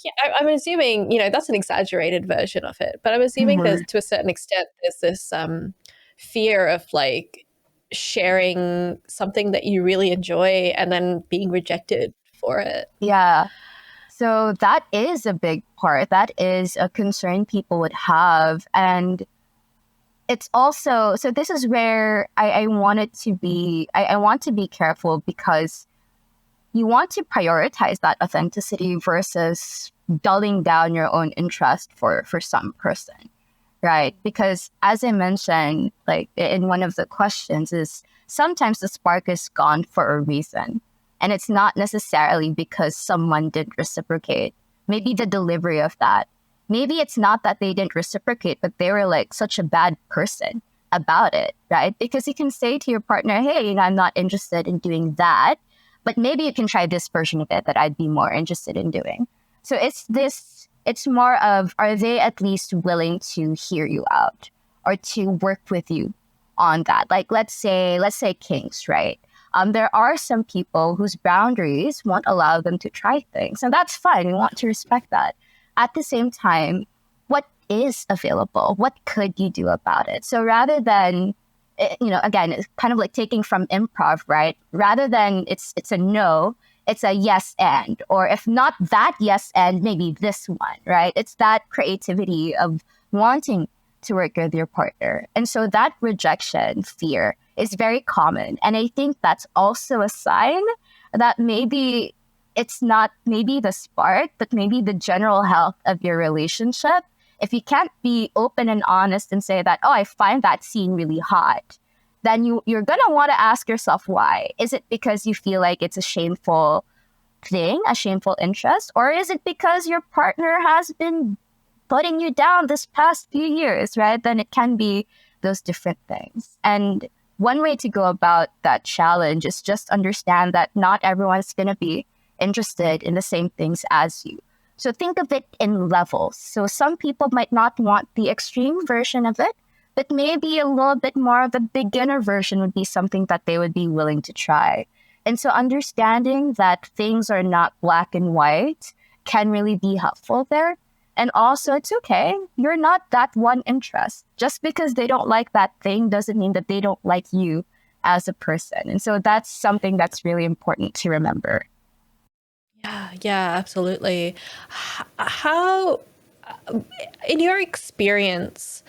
A: yeah, I'm assuming that's an exaggerated version of it, but I'm assuming there's, to a certain extent, there's this fear of like sharing something that you really enjoy and then being rejected for it.
B: Yeah. So that is a big part. That is a concern people would have. And it's also, so this is where I want to be careful, because you want to prioritize that authenticity versus dulling down your own interest for some person. Right. Because as I mentioned, like in one of the questions, is sometimes the spark is gone for a reason. And it's not necessarily because someone didn't reciprocate. Maybe the delivery of that. Maybe it's not that they didn't reciprocate, but they were like such a bad person about it. Right. Because you can say to your partner, hey, I'm not interested in doing that, but maybe you can try this version of it that I'd be more interested in doing. So it's more of, are they at least willing to hear you out or to work with you on that? Like, let's say kinks, right? There are some people whose boundaries won't allow them to try things, and that's fine. We want to respect that. At the same time, what is available? What could you do about it? So rather than, again, it's kind of like taking from improv, right? Rather than it's a no, it's a yes and, or if not that yes and, maybe this one, right? It's that creativity of wanting to work with your partner. And so that rejection fear is very common. And I think that's also a sign that maybe it's not maybe the spark, but maybe the general health of your relationship If you can't be open and honest and say that, oh, I find that scene really hot, then you're going to want to ask yourself why. Is it because you feel like it's a shameful thing, a shameful interest? Or is it because your partner has been putting you down this past few years, right? Then it can be those different things. And one way to go about that challenge is just understand that not everyone's going to be interested in the same things as you. So think of it in levels. So some people might not want the extreme version of it, but maybe a little bit more of a beginner version would be something that they would be willing to try. And so understanding that things are not black and white can really be helpful there. And also, it's okay. You're not that one interest. Just because they don't like that thing doesn't mean that they don't like you as a person. And so that's something that's really important to remember.
A: Yeah, absolutely. How, in your experience,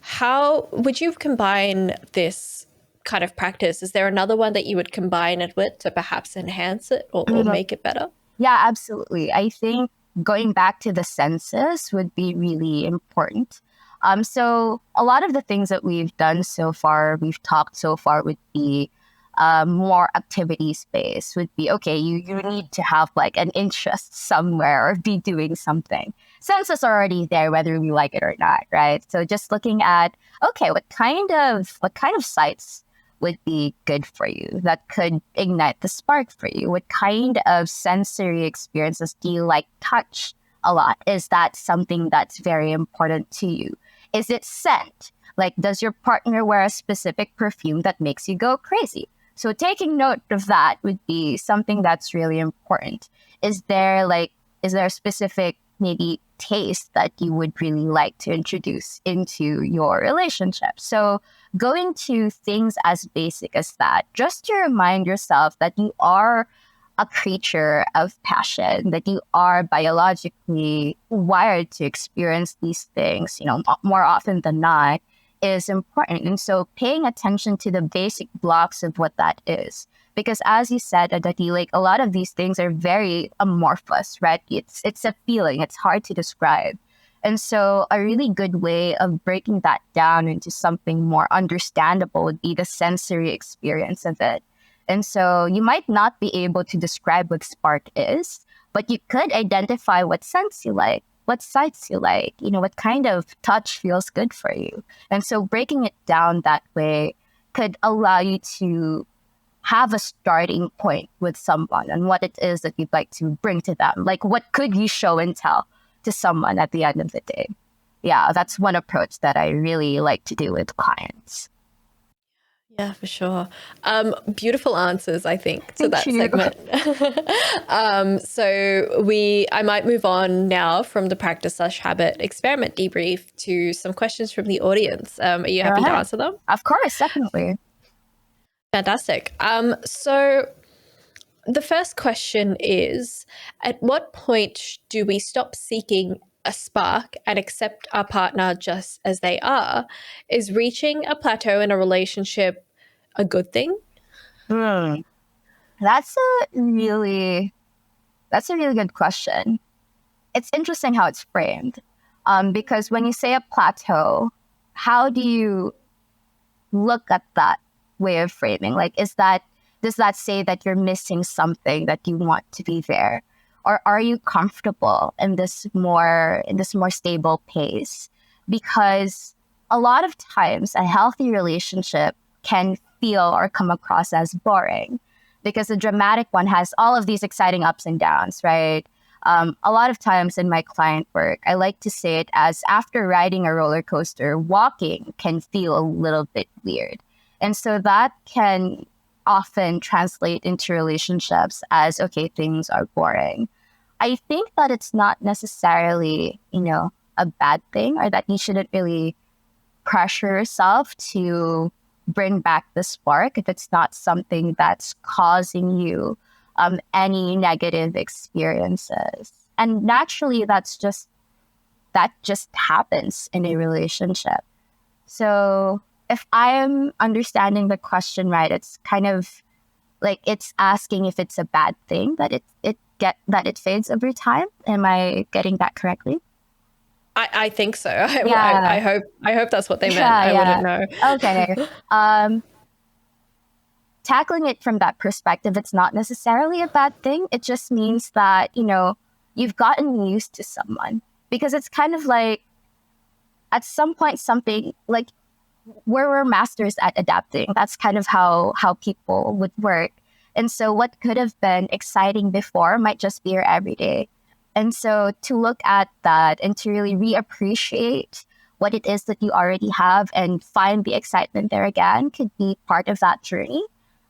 A: how would you combine this kind of practice? Is there another one that you would combine it with to perhaps enhance it or make it better?
B: Yeah, absolutely. I think going back to the senses would be really important. So a lot of the things that we've done so far, we've talked so far would be more activity-based, would be, okay, you need to have like an interest somewhere or be doing something. Senses are already there, whether we like it or not, right? So just looking at, okay, what kind of sights would be good for you that could ignite the spark for you? What kind of sensory experiences do you like? Touch a lot? Is that something that's very important to you? Is it scent? Like, does your partner wear a specific perfume that makes you go crazy? So taking note of that would be something that's really important. Is there a specific maybe taste that you would really like to introduce into your relationship? So going to things as basic as that, just to remind yourself that you are a creature of passion, that you are biologically wired to experience these things, more often than not, is important. And so paying attention to the basic blocks of what that is. Because as you said, Aditi, like a lot of these things are very amorphous, right? It's a feeling. It's hard to describe. And so a really good way of breaking that down into something more understandable would be the sensory experience of it. And so you might not be able to describe what spark is, but you could identify what scents you like, what sights you like, what kind of touch feels good for you. And so breaking it down that way could allow you to have a starting point with someone and what it is that you'd like to bring to them. Like, what could you show and tell to someone at the end of the day? Yeah, that's one approach that I really like to do with clients.
A: Yeah, for sure. Beautiful answers, I think, to that segment. I might move on now from the practice/habit experiment debrief to some questions from the audience. Are you happy to answer them?
B: Of course, definitely.
A: Fantastic. So the first question is, at what point do we stop seeking a spark and accept our partner just as they are? Is reaching a plateau in a relationship a good thing?
B: That's a really good question. It's interesting how it's framed. Because when you say a plateau, how do you look at that way of framing? Like, does that say that you're missing something that you want to be there? Or are you comfortable in this more stable pace? Because a lot of times a healthy relationship can feel or come across as boring because the dramatic one has all of these exciting ups and downs, right? A lot of times in my client work, I like to say it as after riding a roller coaster, walking can feel a little bit weird. And so that can often translate into relationships as, okay, things are boring. I think that it's not necessarily, a bad thing, or that you shouldn't really pressure yourself to bring back the spark if it's not something that's causing you any negative experiences. And naturally, that just happens in a relationship. So if I am understanding the question right, it's kind of like it's asking if it's a bad thing that it fades over time. Am I getting that correctly?
A: I think so.
B: Yeah.
A: I hope that's what they meant.
B: Yeah,
A: I
B: yeah.
A: wouldn't know.
B: Okay. Tackling it from that perspective, it's not necessarily a bad thing. It just means that, you've gotten used to someone. Because it's kind of like at some point something like we're masters at adapting. That's kind of how people would work. And so what could have been exciting before might just be your everyday. And so to look at that and to really reappreciate what it is that you already have and find the excitement there again could be part of that journey.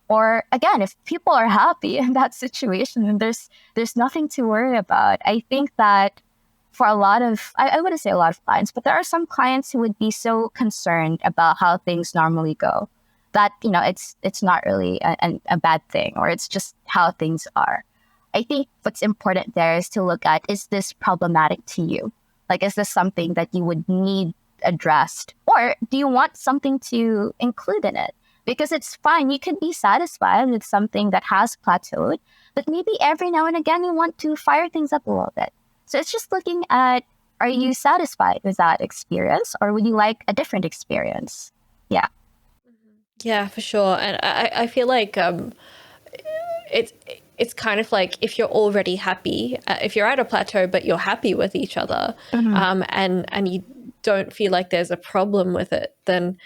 B: Or again, if people are happy in that situation, then there's nothing to worry about. I think that for a lot of, I wouldn't say a lot of clients, but there are some clients who would be so concerned about how things normally go that, it's not really a bad thing, or it's just how things are. I think what's important there is to look at, is this problematic to you? Like, is this something that you would need addressed? Or do you want something to include in it? Because it's fine. You can be satisfied with something that has plateaued, but maybe every now and again you want to fire things up a little bit. So it's just looking at, are you satisfied with that experience, or would you like a different experience? Yeah.
A: Yeah, for sure. And I feel like it's it's kind of like, if you're already happy, if you're at a plateau but you're happy with each other, and you don't feel like there's a problem with it, then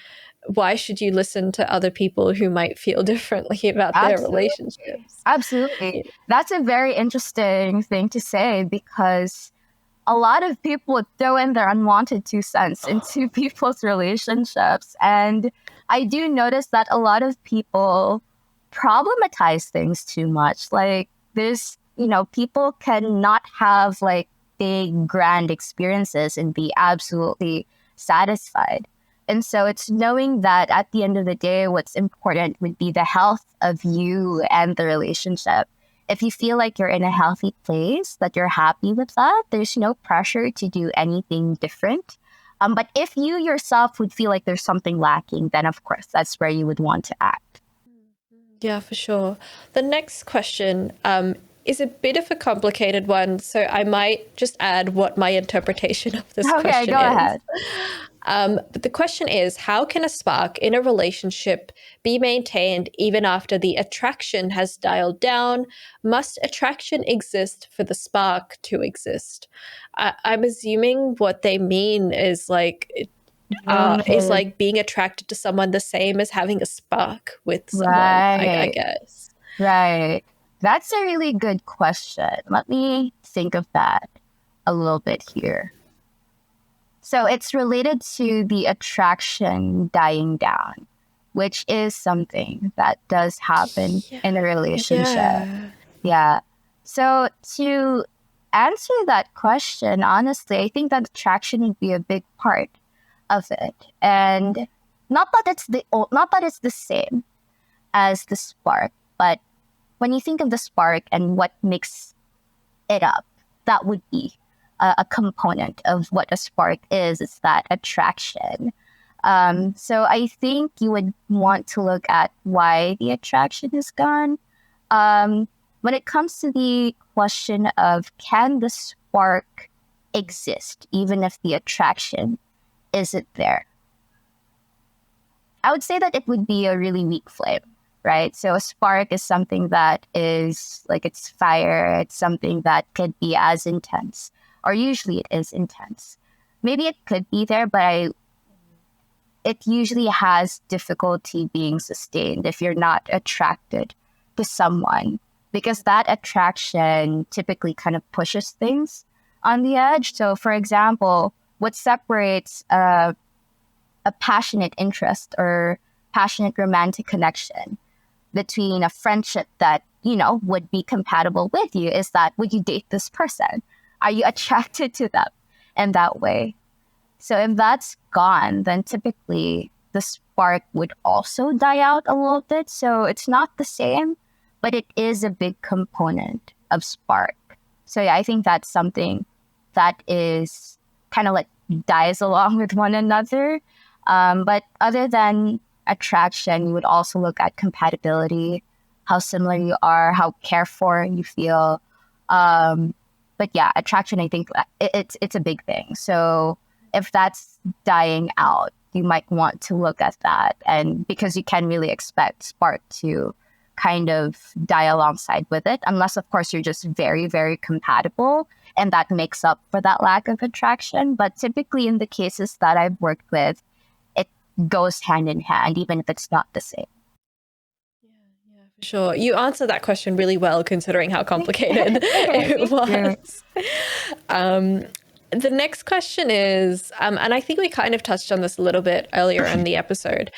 A: why should you listen to other people who might feel differently about their
B: Absolutely.
A: relationships?
B: Absolutely. That's a very interesting thing to say, because a lot of people would throw in their unwanted 2 cents into people's relationships. And I do notice that a lot of people problematize things too much. Like, there's, people cannot have like big, grand experiences and be absolutely satisfied. And so it's knowing that at the end of the day, what's important would be the health of you and the relationship. If you feel like you're in a healthy place, that you're happy with that, there's no pressure to do anything different. But if you yourself would feel like there's something lacking, then of course, that's where you would want to act.
A: Yeah, for sure. The next question is a bit of a complicated one, so I might just add what my interpretation of this
B: Okay,
A: question
B: go
A: is.
B: ahead.
A: But the question is, how can a spark in a relationship be maintained even after the attraction has dialed down? Must attraction exist for the spark to exist? I'm assuming what they mean is like being attracted to someone the same as having a spark with someone, I
B: Right,
A: guess.
B: right. That's a really good question. Let me think of that a little bit here. So it's related to the attraction dying down, which is something that does happen in a relationship.
A: Yeah.
B: Yeah. So to answer that question, honestly, I think that attraction would be a big part of it. And not that it's the same as the spark, but when you think of the spark and what makes it up, that would be a component of what a spark is. It's that attraction. So I think you would want to look at why the attraction is gone. When it comes to the question of, can the spark exist even if the attraction isn't there? I would say that it would be a really weak flame, right? So a spark is something that is like, it's fire. It's something that could be as intense, or usually it is intense. Maybe it could be there, but it usually has difficulty being sustained if you're not attracted to someone, because that attraction typically kind of pushes things on the edge. So for example, what separates a passionate interest or passionate romantic connection between a friendship that, would be compatible with you is that, would you date this person? Are you attracted to them in that way? So if that's gone, then typically the spark would also die out a little bit. So it's not the same, but it is a big component of spark. So yeah, I think that's something that is kind of like dies along with one another. But other than attraction, you would also look at compatibility, how similar you are, how cared for you feel. But yeah, attraction, I think it's a big thing. So if that's dying out, you might want to look at that. And because you can really expect spark to kind of die alongside with it, unless of course you're just very, very compatible and that makes up for that lack of attraction. But typically in the cases that I've worked with, it goes hand in hand, even if it's not the same.
A: Sure. You answered that question really well, considering how complicated it was. The next question is, and I think we kind of touched on this a little bit earlier in the episode.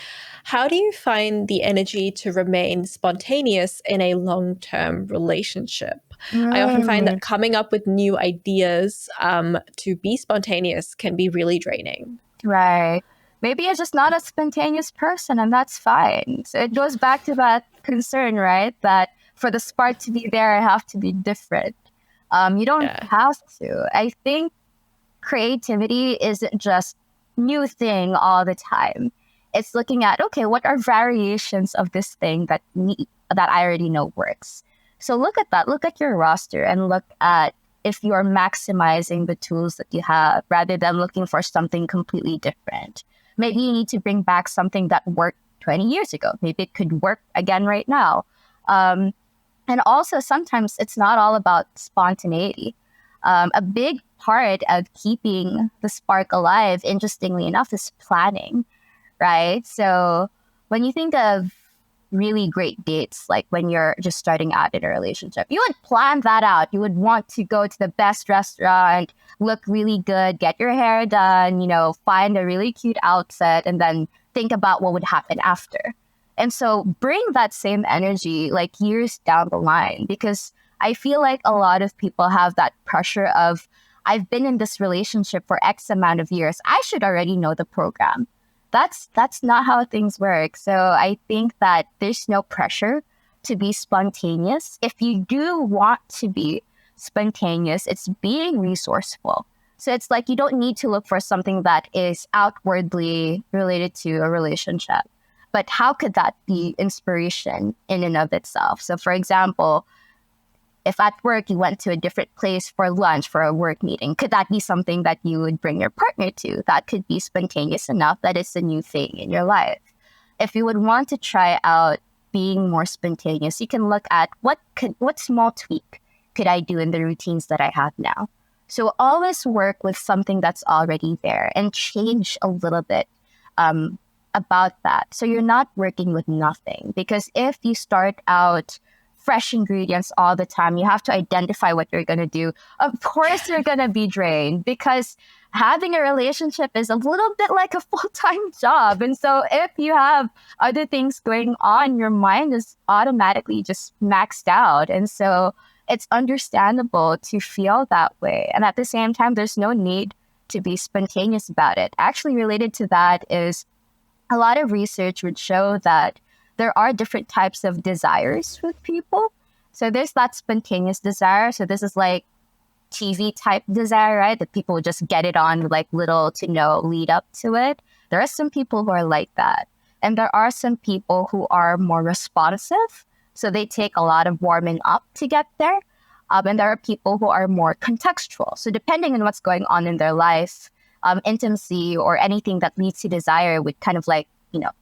A: How do you find the energy to remain spontaneous in a long-term relationship? I often find that coming up with new ideas to be spontaneous can be really draining.
B: Right. Maybe you're just not a spontaneous person, and that's fine. So it goes back to that concern, right? That for the spark to be there, I have to be different. You don't have to. I think creativity isn't just new thing all the time. It's looking at, okay, what are variations of this thing that I already know works? So look at that. Look at your roster and look at if you are maximizing the tools that you have rather than looking for something completely different. Maybe you need to bring back something that worked 20 years ago. Maybe it could work again right now. And also, sometimes it's not all about spontaneity. A big part of keeping the spark alive, interestingly enough, is planning, right? So when you think of really great dates, like when you're just starting out in a relationship, you would plan that out. You would want to go to the best restaurant, look really good, get your hair done, find a really cute outfit, and then think about what would happen after. And so bring that same energy like years down the line, because I feel like a lot of people have that pressure of, I've been in this relationship for X amount of years. I should already know the program. That's not how things work. So I think that there's no pressure to be spontaneous. If you do want to be spontaneous, it's being resourceful. So it's like you don't need to look for something that is outwardly related to a relationship. But how could that be inspiration in and of itself? So for example, if at work you went to a different place for lunch for a work meeting, could that be something that you would bring your partner to? That could be spontaneous enough that it's a new thing in your life. If you would want to try out being more spontaneous, you can look at what small tweak could I do in the routines that I have now? So always work with something that's already there and change a little bit about that. So you're not working with nothing, because if you start out fresh ingredients all the time, you have to identify what you're going to do. Of course, you're going to be drained, because having a relationship is a little bit like a full-time job. And so if you have other things going on, your mind is automatically just maxed out. And so it's understandable to feel that way. And at the same time, there's no need to be spontaneous about it. Actually, related to that is a lot of research would show that there are different types of desires with people. So there's that spontaneous desire. So this is like TV type desire, right? That people just get it on with like little to no lead up to it. There are some people who are like that. And there are some people who are more responsive. So they take a lot of warming up to get there. And there are people who are more contextual. So depending on what's going on in their life, intimacy or anything that leads to desire would kind of like,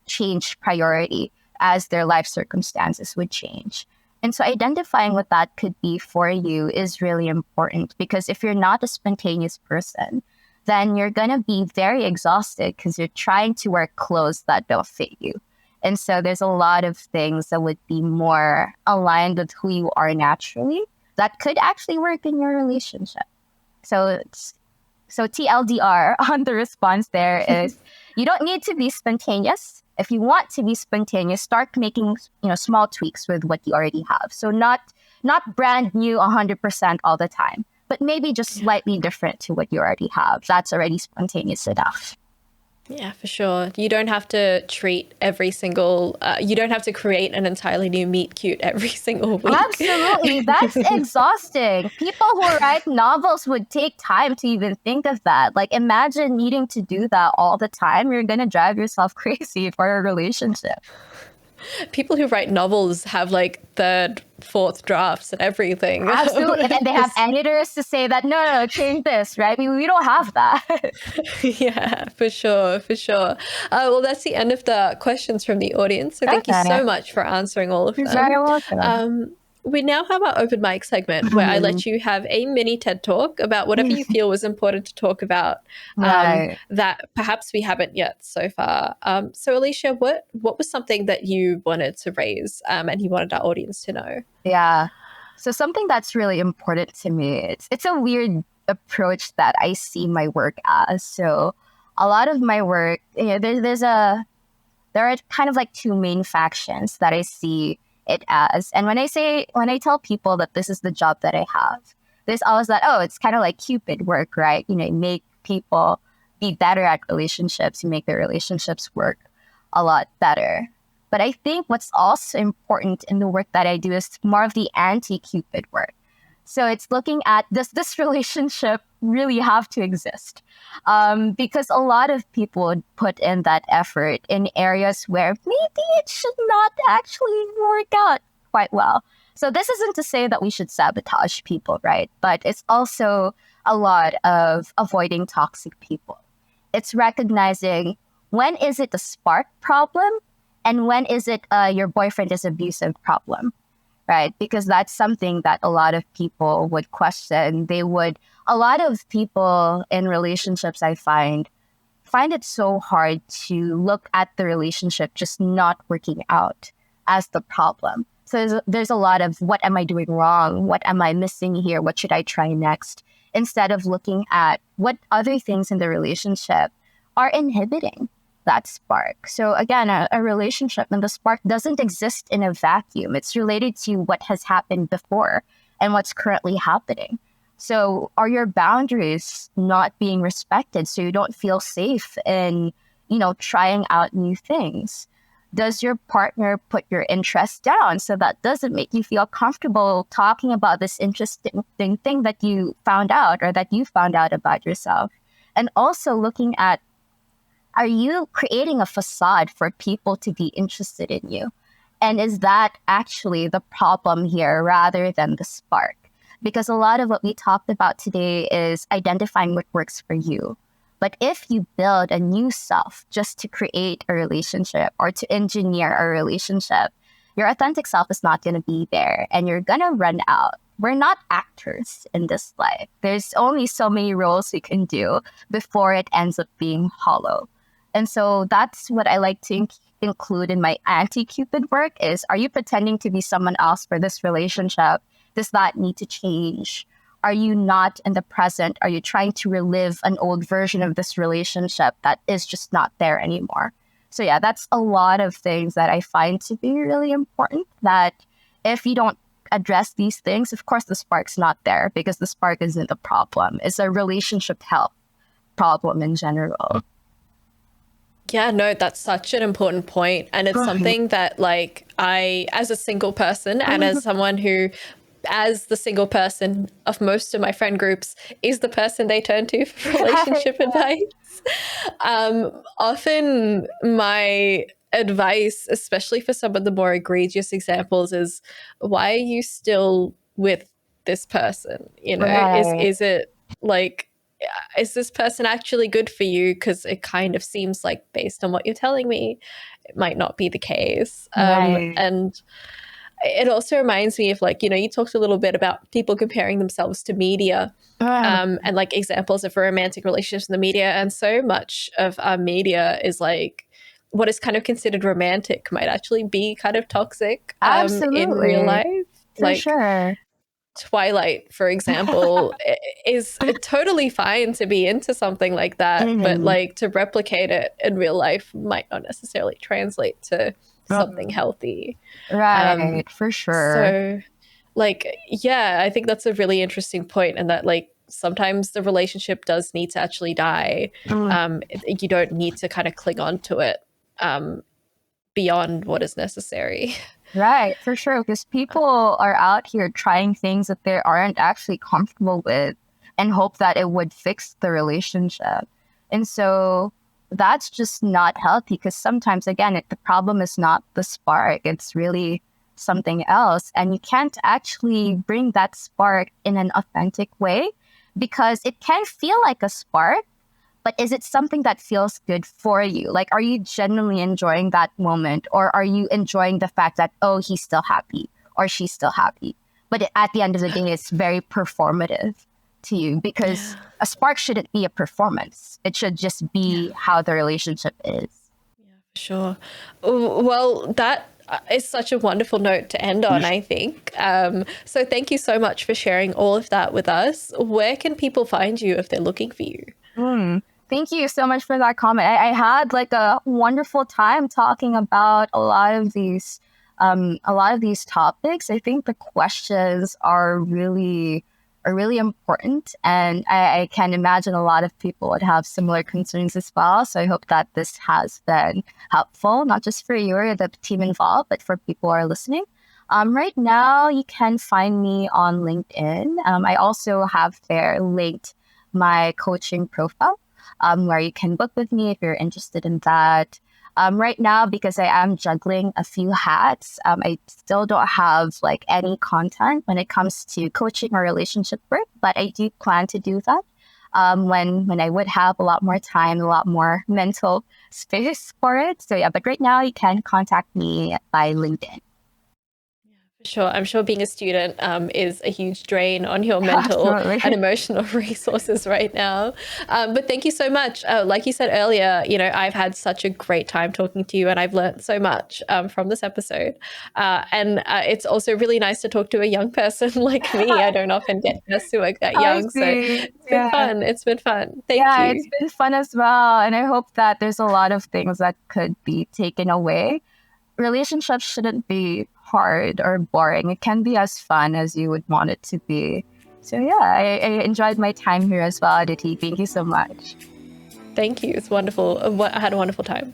B: change priority as their life circumstances would change. And so identifying what that could be for you is really important, because if you're not a spontaneous person, then you're going to be very exhausted because you're trying to wear clothes that don't fit you. And so there's a lot of things that would be more aligned with who you are naturally that could actually work in your relationship. So TLDR on the response there is you don't need to be spontaneous. If you want to be spontaneous, start making small tweaks with what you already have. So not brand new 100% all the time, but maybe just slightly different to what you already have. That's already spontaneous enough.
A: Yeah, for sure. You don't have to treat every single, you don't have to create an entirely new meet cute every single week.
B: Absolutely. That's exhausting. People who write novels would take time to even think of that. Like, imagine needing to do that all the time. You're going to drive yourself crazy for a relationship.
A: People who write novels have like third, fourth drafts and everything.
B: Absolutely. And they have editors to say that, no, change this, right? We don't have that.
A: Yeah, for sure, for sure. Well, that's the end of the questions from the audience. So thank you so much for answering all of them.
B: You're very welcome.
A: We now have our open mic segment where I let you have a mini TED talk about whatever you feel was important to talk about that perhaps we haven't yet so far. So Alicia, what was something that you wanted to raise and you wanted our audience to know?
B: Yeah. So something that's really important to me, it's a weird approach that I see my work as. So a lot of my work, there are kind of like two main factions that I see it as. And when I tell people that this is the job that I have, there's always that, oh, it's kind of like Cupid work, right? You make people be better at relationships, you make their relationships work a lot better. But I think what's also important in the work that I do is more of the anti-Cupid work. So it's looking at, does this relationship really have to exist? Because a lot of people would put in that effort in areas where maybe it should not actually work out quite well. So this isn't to say that we should sabotage people, right? But it's also a lot of avoiding toxic people. It's recognizing when is it a spark problem and when is it your boyfriend is abusive problem. Right? Because that's something that a lot of people would question. A lot of people in relationships, I find it so hard to look at the relationship just not working out as the problem. So there's a lot of, what am I doing wrong? What am I missing here? What should I try next? Instead of looking at what other things in the relationship are inhibiting that spark. So again, a relationship and the spark doesn't exist in a vacuum. It's related to what has happened before and what's currently happening. So are your boundaries not being respected so you don't feel safe in, trying out new things? Does your partner put your interests down so that doesn't make you feel comfortable talking about this interesting thing that you found out or that you found out about yourself? And also looking at, are you creating a facade for people to be interested in you? And is that actually the problem here rather than the spark? Because a lot of what we talked about today is identifying what works for you. But if you build a new self just to create a relationship or to engineer a relationship, your authentic self is not going to be there and you're going to run out. We're not actors in this life. There's only so many roles we can do before it ends up being hollow. And so that's what I like to include in my anti-Cupid work is, are you pretending to be someone else for this relationship? Does that need to change? Are you not in the present? Are you trying to relive an old version of this relationship that is just not there anymore? So yeah, that's a lot of things that I find to be really important, that if you don't address these things, of course the spark's not there because the spark isn't the problem. It's a relationship health problem in general.
A: Yeah, no, that's such an important point. And it's something that I, as a single person and as someone who, as the single person of most of my friend groups, is the person they turn to for relationship advice. Often my advice, especially for some of the more egregious examples, is, why are you still with this person? Is it is this person actually good for you? Because it kind of seems like, based on what you're telling me, it might not be the case. And it also reminds me of you talked a little bit about people comparing themselves to media and examples of romantic relationships in the media. And so much of our media is what is kind of considered romantic might actually be kind of toxic in real life.
B: For sure.
A: Twilight, for example, is totally fine to be into something like that, but to replicate it in real life might not necessarily translate to something healthy.
B: Right, for sure.
A: So I think that's a really interesting point, and that sometimes the relationship does need to actually die. You don't need to kind of cling on to it beyond what is necessary.
B: Right, for sure. Because people are out here trying things that they aren't actually comfortable with and hope that it would fix the relationship. And so that's just not healthy, because sometimes, again, the problem is not the spark. It's really something else. And you can't actually bring that spark in an authentic way, because it can feel like a spark, but is it something that feels good for you? Like, are you genuinely enjoying that moment? Or are you enjoying the fact that, oh, he's still happy or she's still happy? But at the end of the day, it's very performative to you, because a spark shouldn't be a performance. It should just be how the relationship is.
A: Yeah, for sure. Well, that is such a wonderful note to end on, I think. So thank you so much for sharing all of that with us. Where can people find you if they're looking for you?
B: Thank you so much for that comment. I had like a wonderful time talking about a lot of these topics. I think the questions are really important, and I can imagine a lot of people would have similar concerns as well. So I hope that this has been helpful, not just for you or the team involved, but for people who are listening. Right now, you can find me on LinkedIn. I also have there linked my coaching profile, where you can book with me if you're interested in that. Right now, because I am juggling a few hats, I still don't have like any content when it comes to coaching or relationship work, but I do plan to do that when I would have a lot more time, a lot more mental space for it. So yeah, but right now you can contact me by LinkedIn.
A: Sure. I'm sure being a student is a huge drain on your mental and emotional resources right now. But thank you so much. Like you said earlier, I've had such a great time talking to you, and I've learned so much from this episode. And it's also really nice to talk to a young person like me. I don't often get guests who are that young. So it's been fun. It's been fun. Thank you.
B: Yeah, it's been fun as well. And I hope that there's a lot of things that could be taken away. Relationships shouldn't be hard or boring. It can be as fun as you would want it to be. So yeah, I enjoyed my time here as well, Aditi. Thank you so much.
A: Thank you. It's wonderful. I had a wonderful time.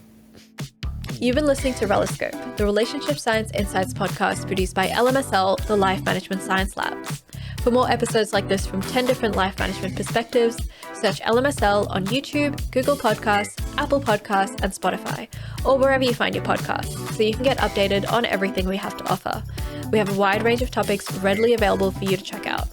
A: You've been listening to Reloscope, the Relationship Science Insights podcast produced by LMSL, the Life Management Science Labs. For more episodes like this from 10 different life management perspectives, search LMSL on YouTube, Google Podcasts, Apple Podcasts, and Spotify, or wherever you find your podcasts, so you can get updated on everything we have to offer. We have a wide range of topics readily available for you to check out.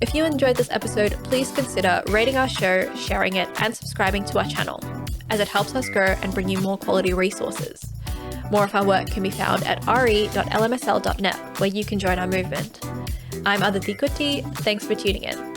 A: If you enjoyed this episode, please consider rating our show, sharing it, and subscribing to our channel, as it helps us grow and bring you more quality resources. More of our work can be found at re.lmsl.net, where you can join our movement. I'm Aditi. Thanks for tuning in.